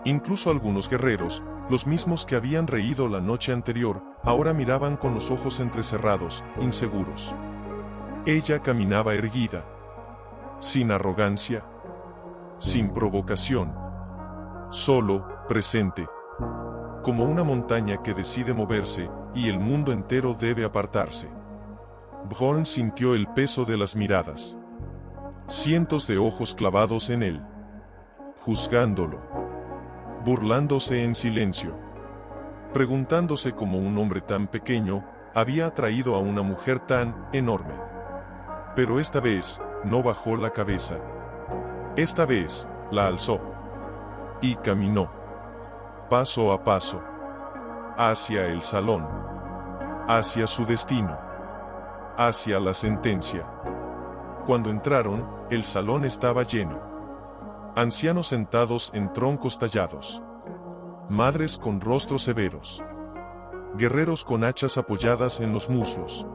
Incluso algunos guerreros, los mismos que habían reído la noche anterior, ahora miraban con los ojos entrecerrados, inseguros. Ella caminaba erguida, sin arrogancia, sin provocación, solo, presente, como una montaña que decide moverse, y el mundo entero debe apartarse. Bjorn sintió el peso de las miradas. Cientos de ojos clavados en él, juzgándolo, burlándose en silencio, preguntándose cómo un hombre tan pequeño había atraído a una mujer tan enorme. Pero esta vez, no bajó la cabeza. Esta vez, la alzó. Y caminó, paso a paso, hacia el salón, hacia su destino, hacia la sentencia. Cuando entraron, el salón estaba lleno. Ancianos sentados en troncos tallados. Madres con rostros severos. Guerreros con hachas apoyadas en los muslos.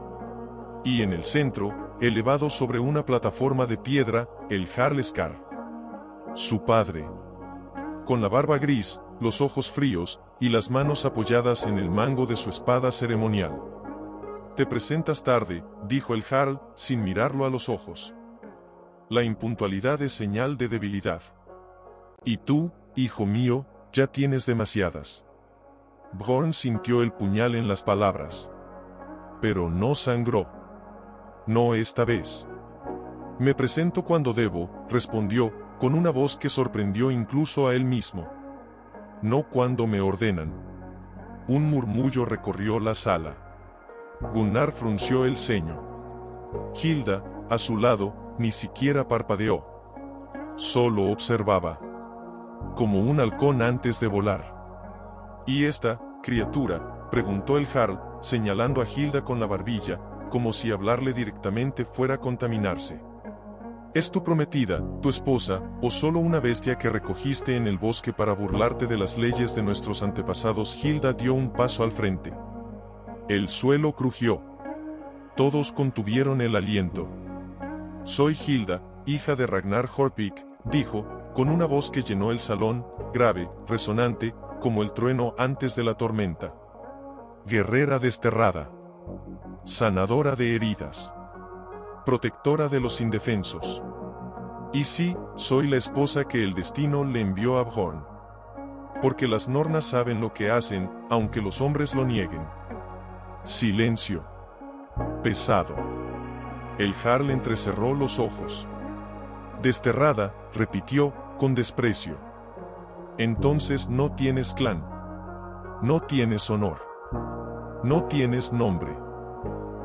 Y en el centro, elevado sobre una plataforma de piedra, el Jarlskar. Su padre. Con la barba gris, los ojos fríos, y las manos apoyadas en el mango de su espada ceremonial. «Te presentas tarde», dijo el Jarl, sin mirarlo a los ojos. «La impuntualidad es señal de debilidad. Y tú, hijo mío, ya tienes demasiadas». Bjorn sintió el puñal en las palabras. Pero no sangró. «No esta vez». «Me presento cuando debo», respondió, con una voz que sorprendió incluso a él mismo. «No cuando me ordenan». Un murmullo recorrió la sala. Gunnar frunció el ceño. Hilda, a su lado, ni siquiera parpadeó. Solo observaba. Como un halcón antes de volar. ¿Y esta criatura?, preguntó el Jarl, señalando a Hilda con la barbilla, como si hablarle directamente fuera a contaminarse. ¿Es tu prometida, tu esposa, o solo una bestia que recogiste en el bosque para burlarte de las leyes de nuestros antepasados? Hilda dio un paso al frente. El suelo crujió. Todos contuvieron el aliento. Soy Hilda, hija de Ragnar Horpik, dijo, con una voz que llenó el salón, grave, resonante, como el trueno antes de la tormenta. Guerrera desterrada. Sanadora de heridas. Protectora de los indefensos. Y sí, soy la esposa que el destino le envió a Abhorn. Porque las Nornas saben lo que hacen, aunque los hombres lo nieguen. Silencio. Pesado. El Jarl entrecerró los ojos. Desterrada, repitió, con desprecio. Entonces no tienes clan. No tienes honor. No tienes nombre.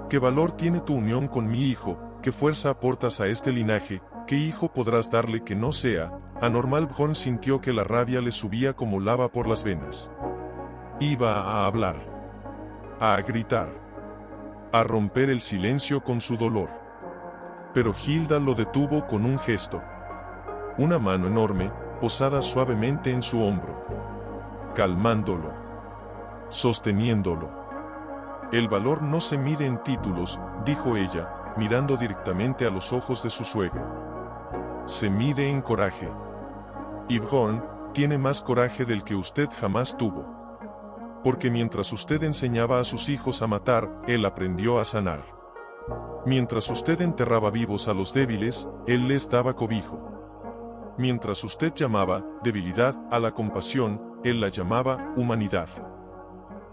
¿Qué valor tiene tu unión con mi hijo? ¿Qué fuerza aportas a este linaje? ¿Qué hijo podrás darle que no sea anormal? Bjorn sintió que la rabia le subía como lava por las venas. Iba a hablar. A gritar. A romper el silencio con su dolor. Pero Hilda lo detuvo con un gesto. Una mano enorme, posada suavemente en su hombro. Calmándolo. Sosteniéndolo. El valor no se mide en títulos, dijo ella, mirando directamente a los ojos de su suegro. Se mide en coraje. Y Bjorn tiene más coraje del que usted jamás tuvo. Porque mientras usted enseñaba a sus hijos a matar, él aprendió a sanar. Mientras usted enterraba vivos a los débiles, él les daba cobijo. Mientras usted llamaba debilidad a la compasión, él la llamaba humanidad.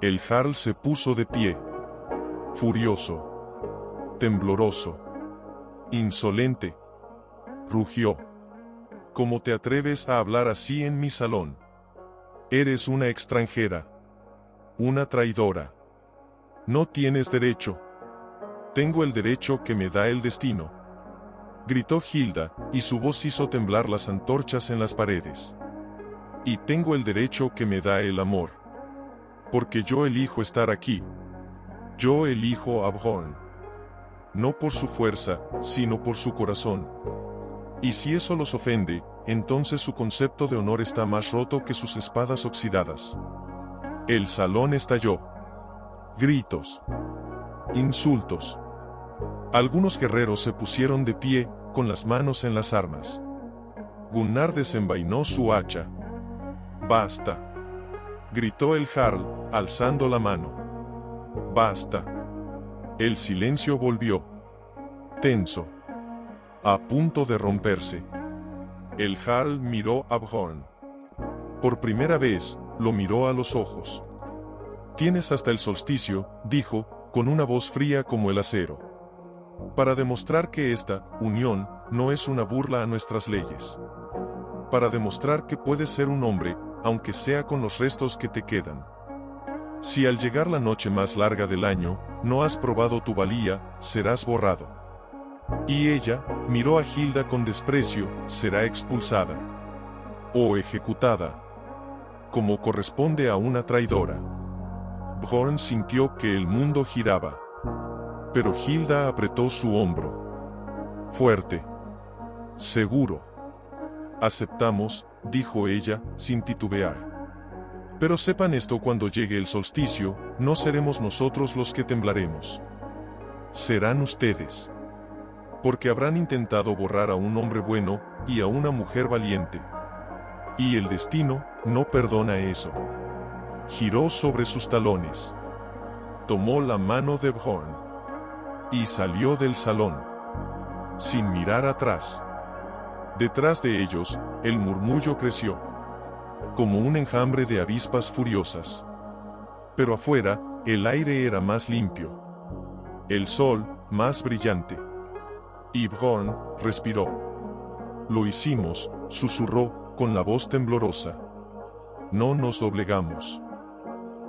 El Jarl se puso de pie. Furioso. Tembloroso. Insolente. Rugió. ¿Cómo te atreves a hablar así en mi salón? Eres una extranjera. Una traidora. No tienes derecho. Tengo el derecho que me da el destino. Gritó Hilda, y su voz hizo temblar las antorchas en las paredes. Y tengo el derecho que me da el amor. Porque yo elijo estar aquí. Yo elijo a Abhorn. No por su fuerza, sino por su corazón. Y si eso los ofende, entonces su concepto de honor está más roto que sus espadas oxidadas. El salón estalló. Gritos. Insultos. Algunos guerreros se pusieron de pie, con las manos en las armas. Gunnar desenvainó su hacha. Basta. Gritó el Jarl, alzando la mano. Basta. El silencio volvió. Tenso. A punto de romperse. El Jarl miró a Bjorn. Por primera vez, lo miró a los ojos. Tienes hasta el solsticio, dijo, con una voz fría como el acero. Para demostrar que esta unión no es una burla a nuestras leyes. Para demostrar que puedes ser un hombre, aunque sea con los restos que te quedan. Si al llegar la noche más larga del año, no has probado tu valía, serás borrado. Y ella miró a Hilda con desprecio, será expulsada. O ejecutada. Como corresponde a una traidora. Bjorn sintió que el mundo giraba. Pero Hilda apretó su hombro. Fuerte. Seguro. Aceptamos, dijo ella, sin titubear. Pero sepan esto: cuando llegue el solsticio, no seremos nosotros los que temblaremos. Serán ustedes. Porque habrán intentado borrar a un hombre bueno, y a una mujer valiente. Y el destino no perdona eso. Giró sobre sus talones. Tomó la mano de Bjorn. Y salió del salón. Sin mirar atrás. Detrás de ellos, el murmullo creció. Como un enjambre de avispas furiosas. Pero afuera, el aire era más limpio. El sol, más brillante. Y Bjorn respiró. Lo hicimos, susurró, con la voz temblorosa. No nos doblegamos.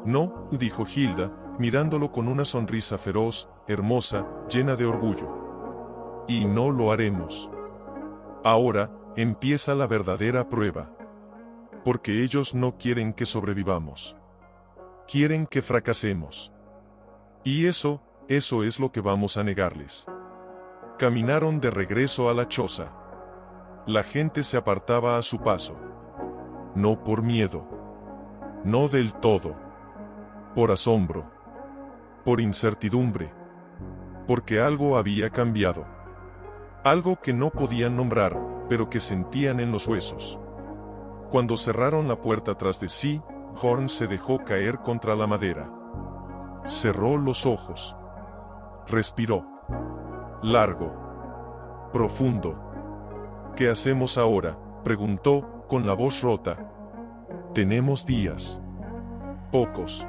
No, dijo Hilda, mirándolo con una sonrisa feroz, hermosa, llena de orgullo. y no lo haremos. Ahora, empieza la verdadera prueba. Porque ellos no quieren que sobrevivamos. Quieren que fracasemos. Y eso es lo que vamos a negarles. Caminaron de regreso a la choza. La gente se apartaba a su paso. No por miedo. No del todo. Por asombro. Por incertidumbre. Porque algo había cambiado. Algo que no podían nombrar, pero que sentían en los huesos. Cuando cerraron la puerta tras de sí, Bjorn se dejó caer contra la madera. Cerró los ojos. Respiró. Largo. Profundo. ¿Qué hacemos ahora?, preguntó, con la voz rota. Tenemos días. Pocos.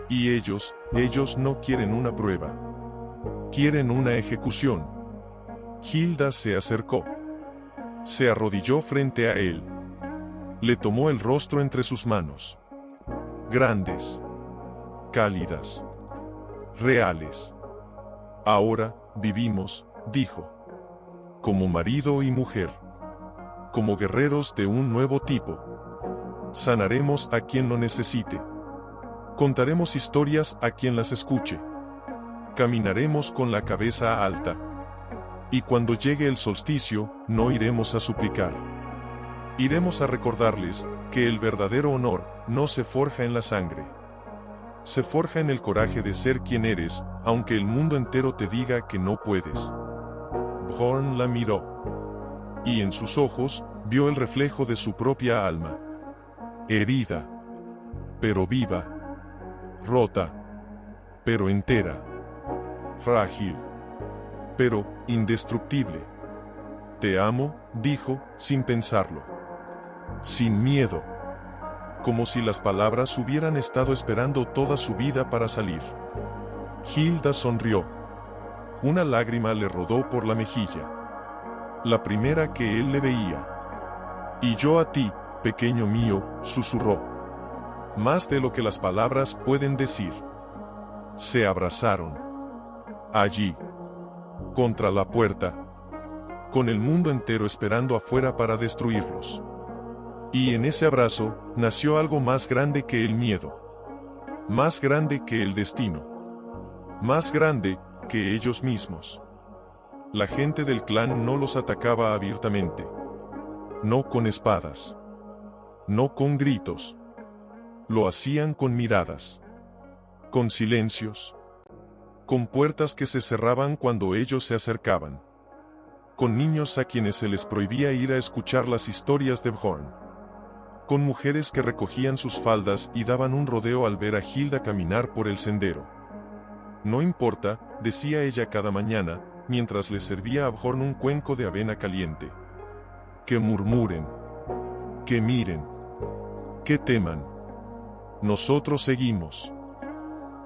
Y ellos no quieren una prueba. Quieren una ejecución. Hilda se acercó. Se arrodilló frente a él. Le tomó el rostro entre sus manos. Grandes. Cálidas. Reales. Ahora, vivimos, dijo. Como marido y mujer. Como guerreros de un nuevo tipo. Sanaremos a quien lo necesite. Contaremos historias a quien las escuche. Caminaremos con la cabeza alta. Y cuando llegue el solsticio, no iremos a suplicar. Iremos a recordarles que el verdadero honor no se forja en la sangre. Se forja en el coraje de ser quien eres, aunque el mundo entero te diga que no puedes. Bjorn la miró. Y en sus ojos, vio el reflejo de su propia alma. Herida. Pero viva. Rota. Pero entera. Frágil. Pero indestructible. Te amo, dijo, sin pensarlo. Sin miedo. Como si las palabras hubieran estado esperando toda su vida para salir. Hilda sonrió. Una lágrima le rodó por la mejilla. La primera que él le veía. Y yo a ti, pequeño mío, susurró. Más de lo que las palabras pueden decir. Se abrazaron. Allí. Contra la puerta. Con el mundo entero esperando afuera para destruirlos. Y en ese abrazo, nació algo más grande que el miedo. Más grande que el destino. Más grande que ellos mismos. La gente del clan no los atacaba abiertamente. No con espadas. No con gritos. Lo hacían con miradas. Con silencios. Con puertas que se cerraban cuando ellos se acercaban. Con niños a quienes se les prohibía ir a escuchar las historias de Bjorn. Con mujeres que recogían sus faldas y daban un rodeo al ver a Hilda caminar por el sendero. No importa, decía ella cada mañana, mientras le servía a Bjorn un cuenco de avena caliente. Que murmuren. Que miren. Que teman. Nosotros seguimos.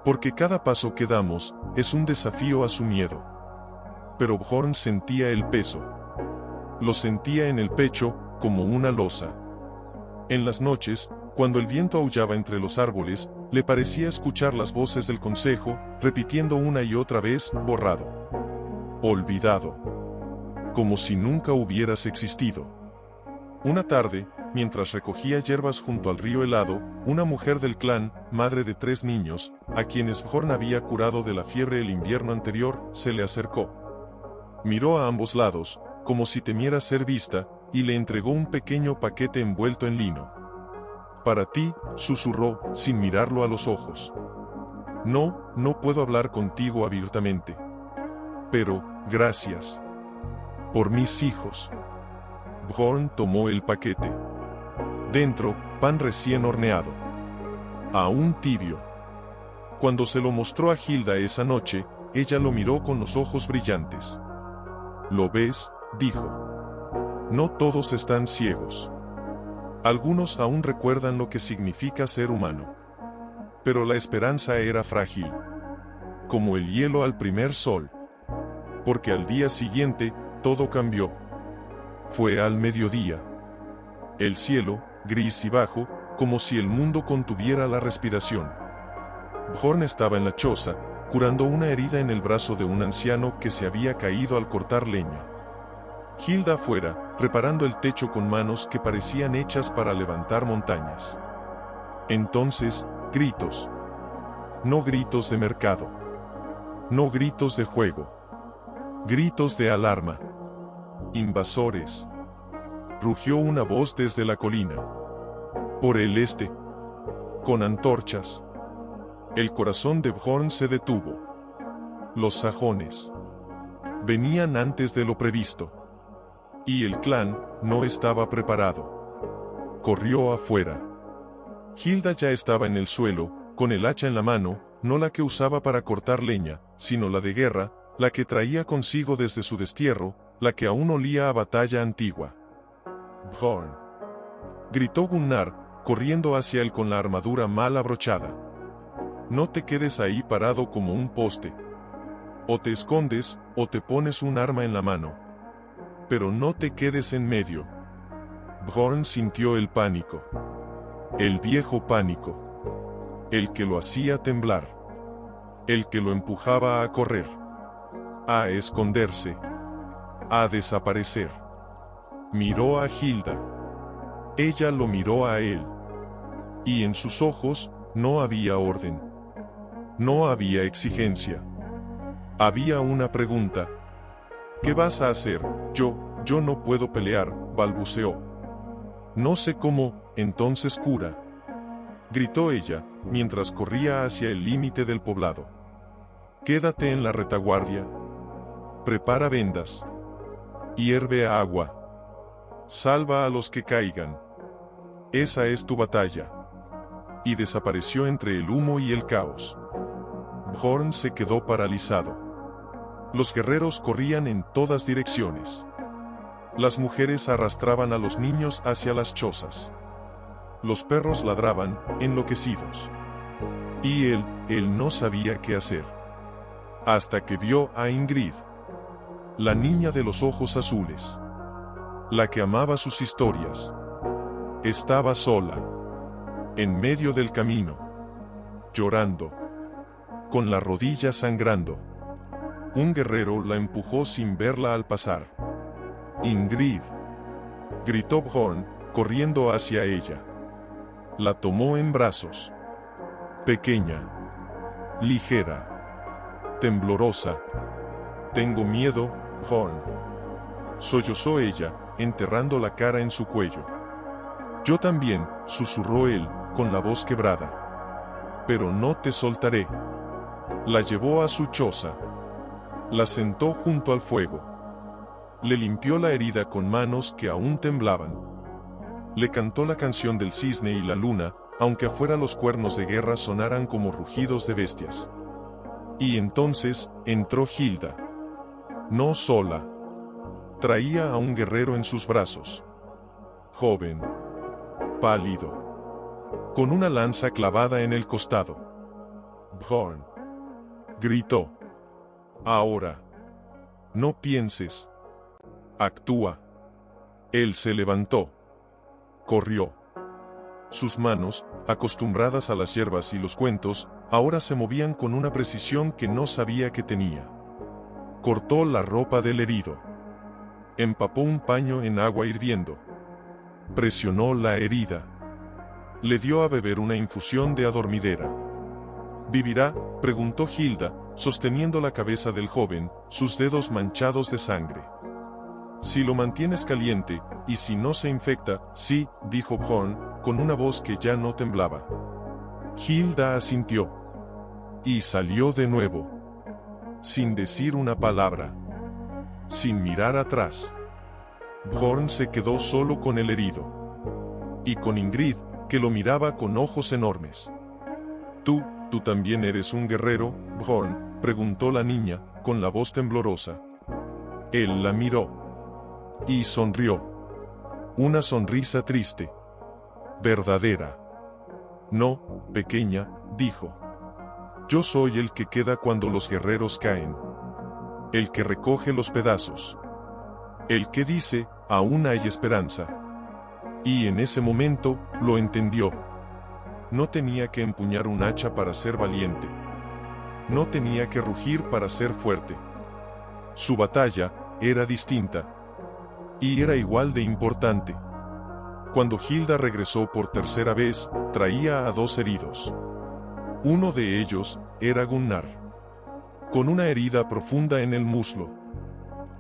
Porque cada paso que damos, es un desafío a su miedo. Pero Bjorn sentía el peso. Lo sentía en el pecho, como una losa. En las noches, cuando el viento aullaba entre los árboles, le parecía escuchar las voces del consejo, repitiendo una y otra vez, borrado. Olvidado. Como si nunca hubieras existido. Una tarde, mientras recogía hierbas junto al río helado, una mujer del clan, madre de 3 niños, a quienes Bjorn había curado de la fiebre el invierno anterior, se le acercó. Miró a ambos lados, como si temiera ser vista, y le entregó un pequeño paquete envuelto en lino. Para ti, susurró, sin mirarlo a los ojos. No puedo hablar contigo abiertamente. Pero, gracias. Por mis hijos. Bjorn tomó el paquete. Dentro, pan recién horneado. Aún tibio. Cuando se lo mostró a Hilda esa noche, ella lo miró con los ojos brillantes. ¿Lo ves?, dijo. No todos están ciegos. Algunos aún recuerdan lo que significa ser humano. Pero la esperanza era frágil. Como el hielo al primer sol. Porque al día siguiente, todo cambió. Fue al mediodía. El cielo, gris y bajo, como si el mundo contuviera la respiración. Bjorn estaba en la choza, curando una herida en el brazo de un anciano que se había caído al cortar leña. Hilda afuera, reparando el techo con manos que parecían hechas para levantar montañas. Entonces, gritos. No gritos de mercado. No gritos de juego. Gritos de alarma. Invasores. Rugió una voz desde la colina. Por el este. Con antorchas. El corazón de Bjorn se detuvo. Los sajones venían antes de lo previsto. Y el clan no estaba preparado. Corrió afuera. Hilda ya estaba en el suelo, con el hacha en la mano, no la que usaba para cortar leña, sino la de guerra, la que traía consigo desde su destierro, la que aún olía a batalla antigua. Bjorn, gritó Gunnar, corriendo hacia él con la armadura mal abrochada. No te quedes ahí parado como un poste. O te escondes, o te pones un arma en la mano. Pero no te quedes en medio. Bjorn sintió el pánico. El viejo pánico. El que lo hacía temblar. El que lo empujaba a correr. A esconderse. A desaparecer. Miró a Hilda. Ella lo miró a él. Y en sus ojos no había orden. No había exigencia. Había una pregunta. ¿Qué vas a hacer? Yo no puedo pelear, balbuceó. No sé cómo, entonces cura. Gritó ella, mientras corría hacia el límite del poblado. Quédate en la retaguardia. Prepara vendas. Hierve agua. Salva a los que caigan. Esa es tu batalla. Y desapareció entre el humo y el caos. Bjorn se quedó paralizado. Los guerreros corrían en todas direcciones. Las mujeres arrastraban a los niños hacia las chozas. Los perros ladraban, enloquecidos. Y él no sabía qué hacer. Hasta que vio a Ingrid. La niña de los ojos azules. La que amaba sus historias. Estaba sola. En medio del camino. Llorando. Con la rodilla sangrando. Un guerrero la empujó sin verla al pasar. Ingrid. Gritó Bjorn, corriendo hacia ella. La tomó en brazos. Pequeña. Ligera. Temblorosa. Tengo miedo, Bjorn. Sollozó ella, enterrando la cara en su cuello. Yo también, susurró él, con la voz quebrada. Pero no te soltaré. La llevó a su choza. La sentó junto al fuego. Le limpió la herida con manos que aún temblaban. Le cantó la canción del cisne y la luna, aunque afuera los cuernos de guerra sonaran como rugidos de bestias. Y entonces, entró Hilda. No sola. Traía a un guerrero en sus brazos. Joven. Pálido. Con una lanza clavada en el costado. Bjorn. Gritó. Ahora. No pienses. Actúa. Él se levantó. Corrió. Sus manos, acostumbradas a las hierbas y los cuentos, ahora se movían con una precisión que no sabía que tenía. Cortó la ropa del herido. Empapó un paño en agua hirviendo. Presionó la herida. Le dio a beber una infusión de adormidera. ¿Vivirá?, preguntó Hilda, sosteniendo la cabeza del joven, sus dedos manchados de sangre. Si lo mantienes caliente, y si no se infecta, sí, dijo Bjorn, con una voz que ya no temblaba. Hilda asintió. Y salió de nuevo. Sin decir una palabra. Sin mirar atrás. Bjorn se quedó solo con el herido. Y con Ingrid, que lo miraba con ojos enormes. ¿Tú también eres un guerrero, Bjorn?, preguntó la niña, con la voz temblorosa. Él la miró. Y sonrió. Una sonrisa triste. Verdadera. No, pequeña, dijo. Yo soy el que queda cuando los guerreros caen. El que recoge los pedazos. El que dice, aún hay esperanza. Y en ese momento, lo entendió. No tenía que empuñar un hacha para ser valiente. no tenía que rugir para ser fuerte. Su batalla era distinta. Y era igual de importante. Cuando Hilda regresó por tercera vez, traía a 2 heridos. Uno de ellos era Gunnar, con una herida profunda en el muslo,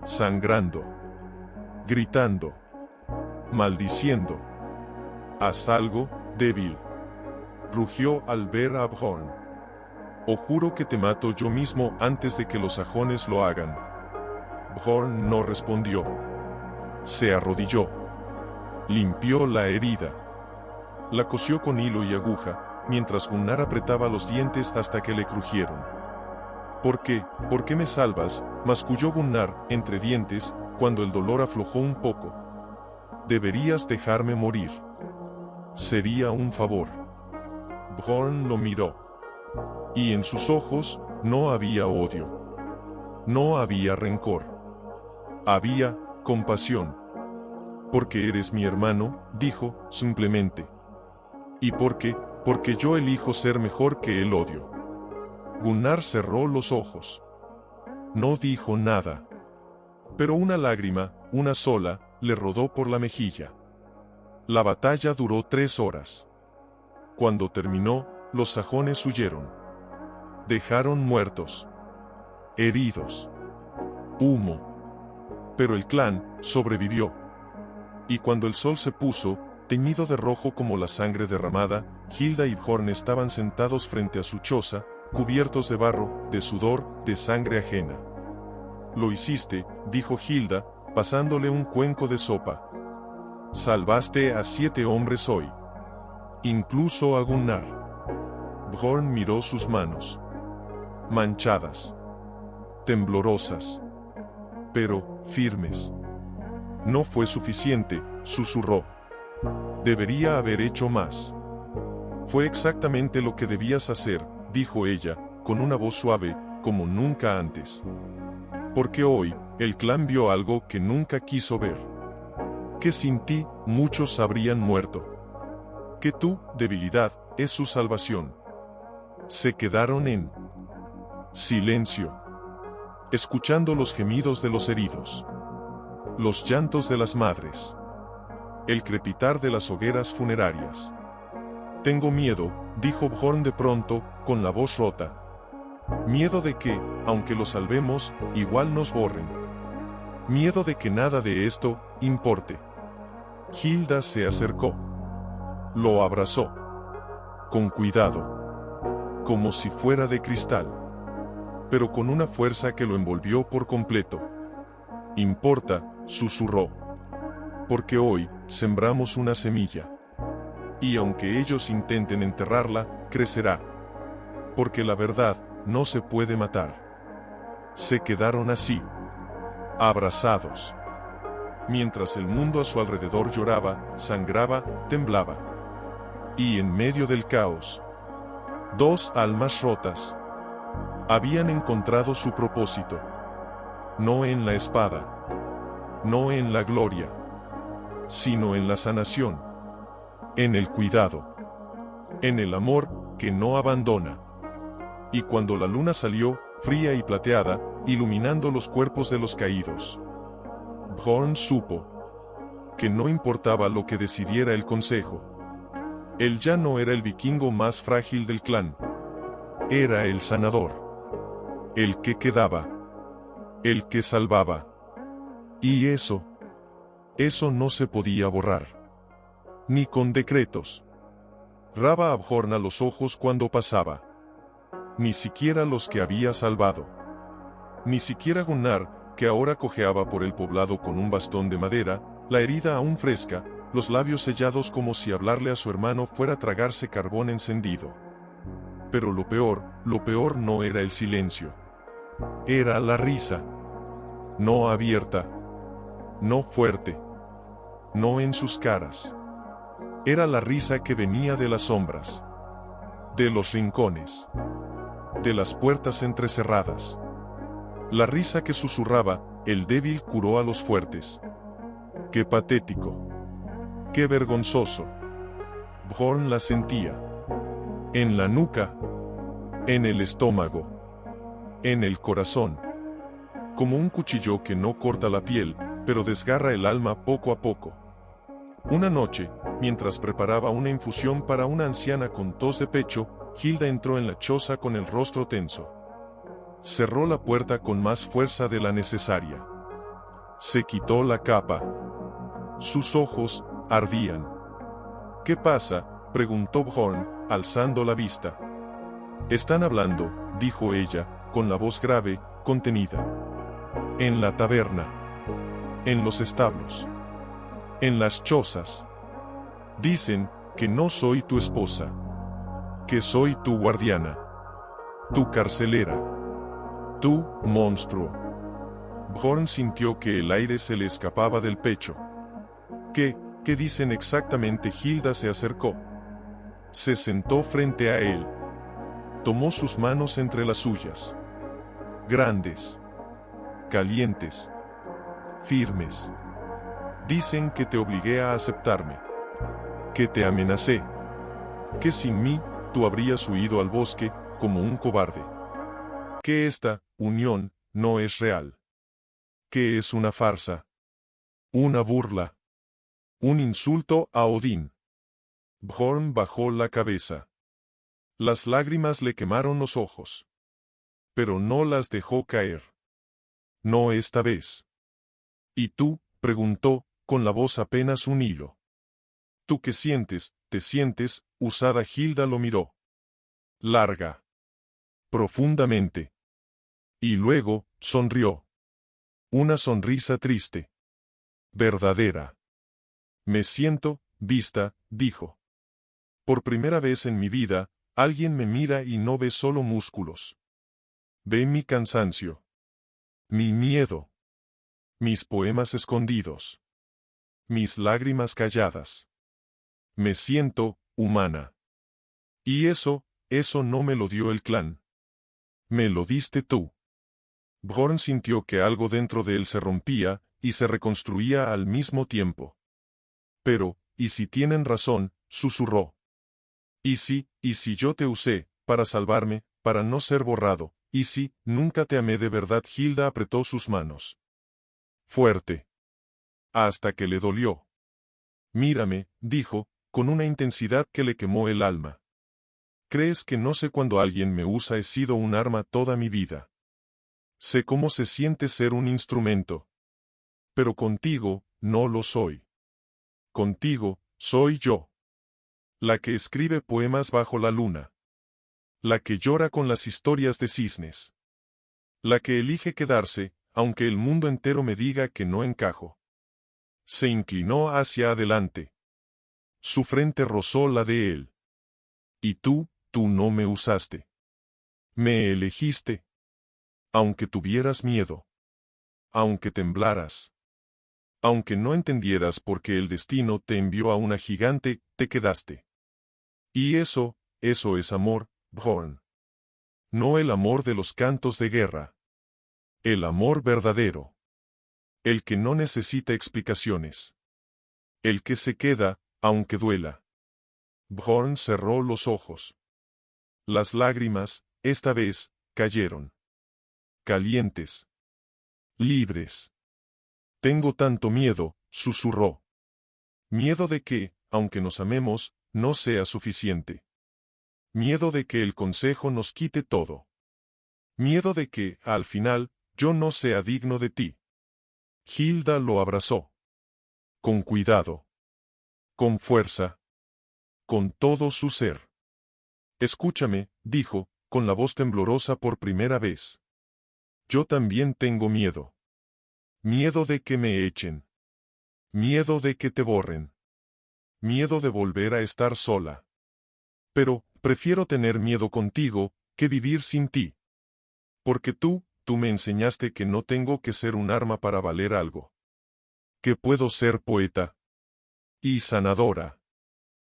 sangrando, gritando, maldiciendo. «Haz algo, débil», rugió al ver a Bjorn. «O juro que te mato yo mismo antes de que los sajones lo hagan». Bjorn no respondió. Se arrodilló. Limpió la herida. La cosió con hilo y aguja, mientras Gunnar apretaba los dientes hasta que le crujieron. «¿Por qué? ¿Por qué me salvas?», masculló Gunnar, entre dientes, cuando el dolor aflojó un poco. «Deberías dejarme morir. Sería un favor». Bjorn lo miró. Y en sus ojos no había odio. No había rencor. Había compasión. «Porque eres mi hermano», dijo, simplemente. «¿Y por qué? Porque yo elijo ser mejor que el odio». Gunnar cerró los ojos. No dijo nada. Pero una lágrima, una sola, le rodó por la mejilla. La batalla duró 3 horas. Cuando terminó, los sajones huyeron. Dejaron muertos, heridos, humo. Pero el clan sobrevivió. Y cuando el sol se puso, teñido de rojo como la sangre derramada, Hilda y Bjorn estaban sentados frente a su choza, cubiertos de barro, de sudor, de sangre ajena. «Lo hiciste», dijo Hilda, pasándole un cuenco de sopa. «Salvaste a 7 hombres hoy. Incluso a Gunnar». Bjorn miró sus manos. Manchadas. Temblorosas. Pero firmes. «No fue suficiente», susurró. «Debería haber hecho más». «Fue exactamente lo que debías hacer», dijo ella, con una voz suave, como nunca antes. «Porque hoy, el clan vio algo que nunca quiso ver. Que sin ti, muchos habrían muerto. Que tu debilidad es su salvación». Se quedaron en silencio, escuchando los gemidos de los heridos, los llantos de las madres, el crepitar de las hogueras funerarias. «Tengo miedo», dijo Bjorn de pronto, con la voz rota. «Miedo de que, aunque lo salvemos, igual nos borren. Miedo de que nada de esto importe». Hilda se acercó. Lo abrazó. Con cuidado. Como si fuera de cristal. Pero con una fuerza que lo envolvió por completo. «Importa», susurró. «Porque hoy, sembramos una semilla. Y aunque ellos intenten enterrarla, crecerá. Porque la verdad, no se puede matar». Se quedaron así. Abrazados. Mientras el mundo a su alrededor lloraba, sangraba, temblaba. Y en medio del caos, 2 almas rotas habían encontrado su propósito. No en la espada. No en la gloria. Sino en la sanación. En el cuidado. En el amor que no abandona. Y cuando la luna salió, fría y plateada, iluminando los cuerpos de los caídos, Bjorn supo que no importaba lo que decidiera el consejo. Él ya no era el vikingo más frágil del clan. Era el sanador. El que quedaba. El que salvaba. Y eso no se podía borrar. Ni con decretos. Raba a Bjorn a los ojos cuando pasaba. Ni siquiera los que había salvado. Ni siquiera Gunnar, que ahora cojeaba por el poblado con un bastón de madera, la herida aún fresca, los labios sellados como si hablarle a su hermano fuera tragarse carbón encendido. Pero lo peor no era el silencio. Era la risa. No abierta. No fuerte. No en sus caras. Era la risa que venía de las sombras. De los rincones. De las puertas entrecerradas. La risa que susurraba, el débil curó a los fuertes. Qué patético. Qué vergonzoso. Bjorn la sentía. En la nuca. En el estómago. en el corazón. Como un cuchillo que no corta la piel, pero desgarra el alma poco a poco. Una noche, mientras preparaba una infusión para una anciana con tos de pecho, Hilda entró en la choza con el rostro tenso. Cerró la puerta con más fuerza de la necesaria. Se quitó la capa. Sus ojos ardían. ¿Qué pasa?, preguntó Bjorn, alzando la vista. Están hablando, dijo ella, con la voz grave, contenida. En la taberna. En los establos. En las chozas. Dicen que no soy tu esposa. Que soy tu guardiana. Tu carcelera. Tu monstruo. Bjorn sintió que el aire se le escapaba del pecho. ¿Qué dicen exactamente? Hilda se acercó. Se sentó frente a él. Tomó sus manos entre las suyas. Grandes. Calientes. Firmes. Dicen que te obligué a aceptarme. Que te amenacé. Que sin mí, tú habrías huido al bosque, como un cobarde. Que esta unión no es real. Que es una farsa. Una burla. Un insulto a Odín. Bjorn bajó la cabeza. Las lágrimas le quemaron los ojos. Pero no las dejó caer. No esta vez. ¿Y tú?, preguntó, con la voz apenas un hilo. ¿Tú qué sientes? ¿Te sientes usada? Hilda lo miró. Larga. Profundamente. Y luego, sonrió. Una sonrisa triste. Verdadera. Me siento vista, dijo. Por primera vez en mi vida, alguien me mira y no ve solo músculos. Ve mi cansancio. Mi miedo. Mis poemas escondidos. Mis lágrimas calladas. Me siento humana. Y eso no me lo dio el clan. Me lo diste tú. Bjorn sintió que algo dentro de él se rompía y se reconstruía al mismo tiempo. Pero, ¿y si tienen razón?, susurró. ¿Y si yo te usé, para salvarme, para no ser borrado? ¿Y si nunca te amé de verdad? Hilda apretó sus manos. Fuerte. Hasta que le dolió. Mírame, dijo, con una intensidad que le quemó el alma. ¿Crees que no sé cuando alguien me usa? He sido un arma toda mi vida. Sé cómo se siente ser un instrumento. Pero contigo, no lo soy. Contigo, soy yo. La que escribe poemas bajo la luna. La que llora con las historias de cisnes. La que elige quedarse, aunque el mundo entero me diga que no encajo. Se inclinó hacia adelante. Su frente rozó la de él. Y tú no me usaste. Me elegiste. Aunque tuvieras miedo. Aunque temblaras. Aunque no entendieras por qué el destino te envió a una gigante, te quedaste. Y eso es amor, Bjorn. No el amor de los cantos de guerra. El amor verdadero. El que no necesita explicaciones. El que se queda, aunque duela. Bjorn cerró los ojos. Las lágrimas, esta vez, cayeron. Calientes. Libres. Tengo tanto miedo, susurró. Miedo de que, aunque nos amemos, no sea suficiente. Miedo de que el consejo nos quite todo. Miedo de que, al final, yo no sea digno de ti. Hilda lo abrazó. Con cuidado. Con fuerza. Con todo su ser. Escúchame, dijo, con la voz temblorosa por primera vez. Yo también tengo miedo. Miedo de que me echen. Miedo de que te borren. Miedo de volver a estar sola. Pero, prefiero tener miedo contigo, que vivir sin ti. Porque tú me enseñaste que no tengo que ser un arma para valer algo. Que puedo ser poeta. Y sanadora.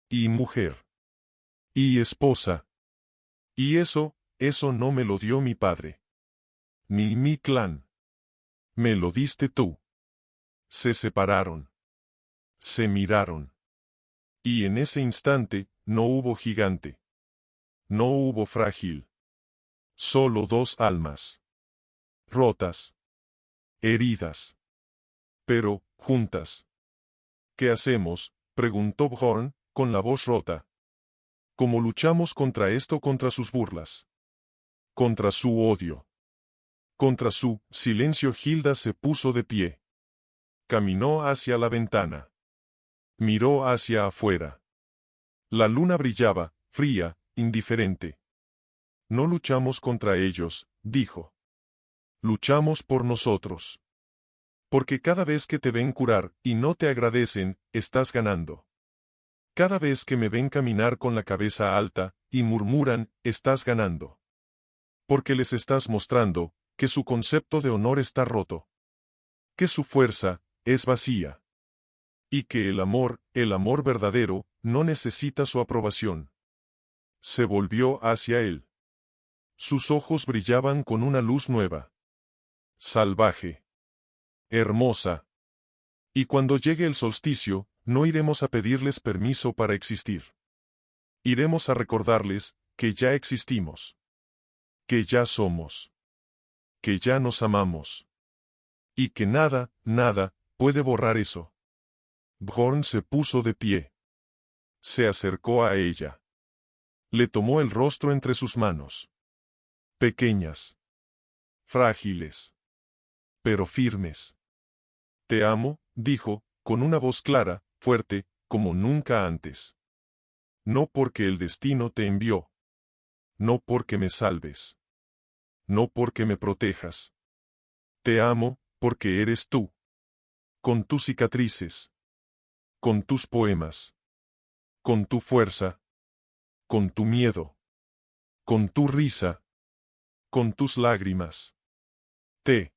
Y mujer. Y esposa. Y eso no me lo dio mi padre. Ni mi clan. Me lo diste tú. Se separaron. Se miraron. Y en ese instante, no hubo gigante. No hubo frágil. Solo 2 almas. Rotas. Heridas. Pero, juntas. ¿Qué hacemos?, preguntó Bjorn, con la voz rota. ¿Cómo luchamos contra esto, contra sus burlas? Contra su odio. Contra su silencio. Hilda se puso de pie. Caminó hacia la ventana. Miró hacia afuera. La luna brillaba, fría, indiferente. No luchamos contra ellos, dijo. Luchamos por nosotros. Porque cada vez que te ven curar, y no te agradecen, estás ganando. Cada vez que me ven caminar con la cabeza alta, y murmuran, estás ganando. Porque les estás mostrando, que su concepto de honor está roto. Que su fuerza, es vacía. Y que el amor verdadero, no necesita su aprobación. Se volvió hacia él. Sus ojos brillaban con una luz nueva. Salvaje. Hermosa. Y cuando llegue el solsticio, no iremos a pedirles permiso para existir. Iremos a recordarles, que ya existimos. Que ya somos. Que ya nos amamos. Y que nada, nada, puede borrar eso. Bjorn se puso de pie. Se acercó a ella. Le tomó el rostro entre sus manos. Pequeñas. Frágiles. Pero firmes. Te amo, dijo, con una voz clara, fuerte, como nunca antes. No porque el destino te envió. No porque me salves. No porque me protejas. Te amo, porque eres tú. Con tus cicatrices. Con tus poemas. Con tu fuerza. Con tu miedo. Con tu risa. Con tus lágrimas. Te